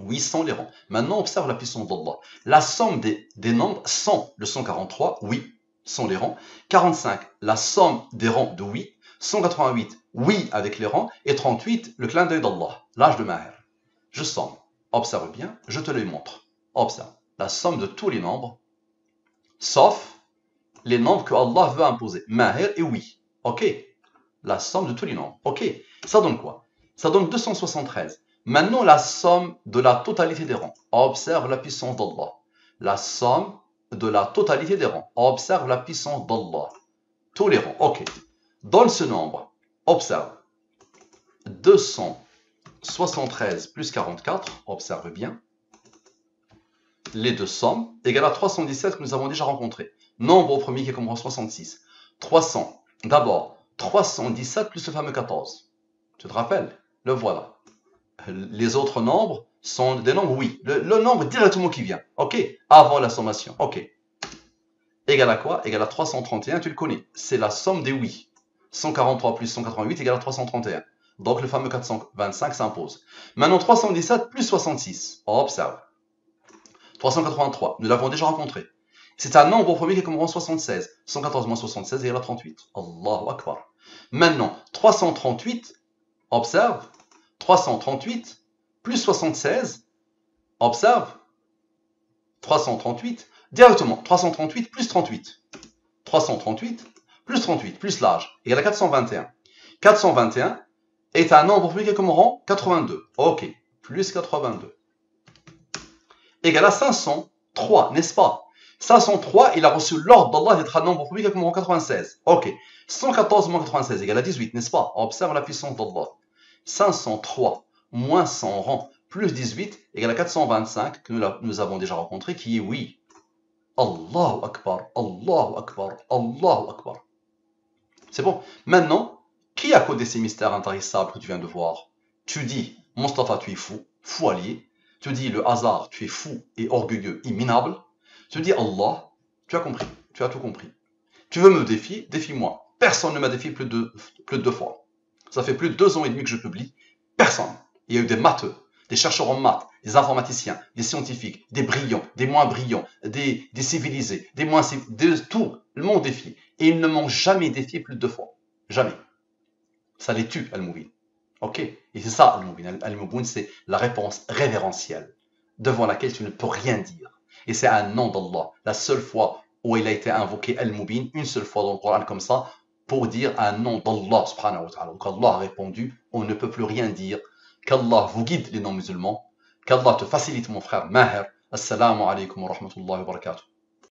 Oui, sans les rangs. Maintenant, observe la puissance d'Allah. La somme des nombres, 100, le 143, oui, sans les rangs. 45, la somme des rangs de oui. 188, oui, avec les rangs. Et 38, le clin d'œil d'Allah, l'âge de Maher. Je somme. Observe bien, je te les montre. Observe. La somme de tous les nombres, sauf les nombres que Allah veut imposer. Maher et oui. Ok. La somme de tous les nombres. Ok. Ça donne quoi? Ça donne 273. Maintenant, la somme de la totalité des rangs. Observe la puissance d'Allah. La somme de la totalité des rangs. Observe la puissance d'Allah. Tous les rangs. Ok. Donne ce nombre. Observe. 73 plus 44, observe bien, les deux sommes, égale à 317 que nous avons déjà rencontré. Nombre au premier qui comprend 66. 300, d'abord, 317 plus le fameux 14. Tu te rappelles? Le voilà. Les autres nombres sont des nombres, oui. Le nombre directement qui vient, ok? Avant la sommation, ok. Égale à quoi? Égale à 331, tu le connais. C'est la somme des oui. 143 plus 188 égale à 331. Donc le fameux 425 s'impose. Maintenant 317 plus 66. Observe. 383, nous l'avons déjà rencontré. C'est un nombre au premier qui comprend 76. 114 moins 76 égale à 38. Allahu Akbar. Maintenant, 338, observe. 338 plus 76, observe. 338, directement. 338 plus 38. 338 plus 38 plus l'âge égale à 421. 421 est un nombre au premier qui comprend 82. Ok, plus 82. Égale à 503, n'est-ce pas? 503, il a reçu l'ordre d'Allah d'être un nombre public comme 96. Ok. 114 moins 96 égale à 18, n'est-ce pas? Observe la puissance d'Allah. 503 moins 100 rang plus 18 égale à 425 que nous avons déjà rencontré, qui est oui. Allahu Akbar, Allahu Akbar, Allahu Akbar. C'est bon. Maintenant, qui a codé ces mystères intarissables que tu viens de voir? Tu dis, Mustafa, tu es fou, fou allié. Tu dis le hasard, tu es fou et orgueilleux, imminable. Tu dis Allah, tu as compris, tu as tout compris. Tu veux me défier, défie-moi. Personne ne m'a défié plus de 2 fois. Ça fait plus de 2 ans et demi que je publie. Personne. Il y a eu des matheux, des chercheurs en maths, des informaticiens, des scientifiques, des brillants, des moins brillants, des civilisés, des moins civilisés, de tout le monde défié. Et ils ne m'ont jamais défié plus de 2 fois. Jamais. Ça les tue, Al-Moubin. Ok? Et c'est ça, Al-Moubin. Al-Moubin, c'est la réponse révérentielle devant laquelle tu ne peux rien dire. Et c'est un nom d'Allah. La seule fois où il a été invoqué Al-Moubin, une seule fois dans le Coran comme ça, pour dire un nom d'Allah subhanahu wa ta'ala. Donc Allah a répondu, on ne peut plus rien dire. Qu'Allah vous guide les non-musulmans. Qu'Allah te facilite mon frère Maher. Assalamu alaikum wa rahmatullahi wa barakatuh.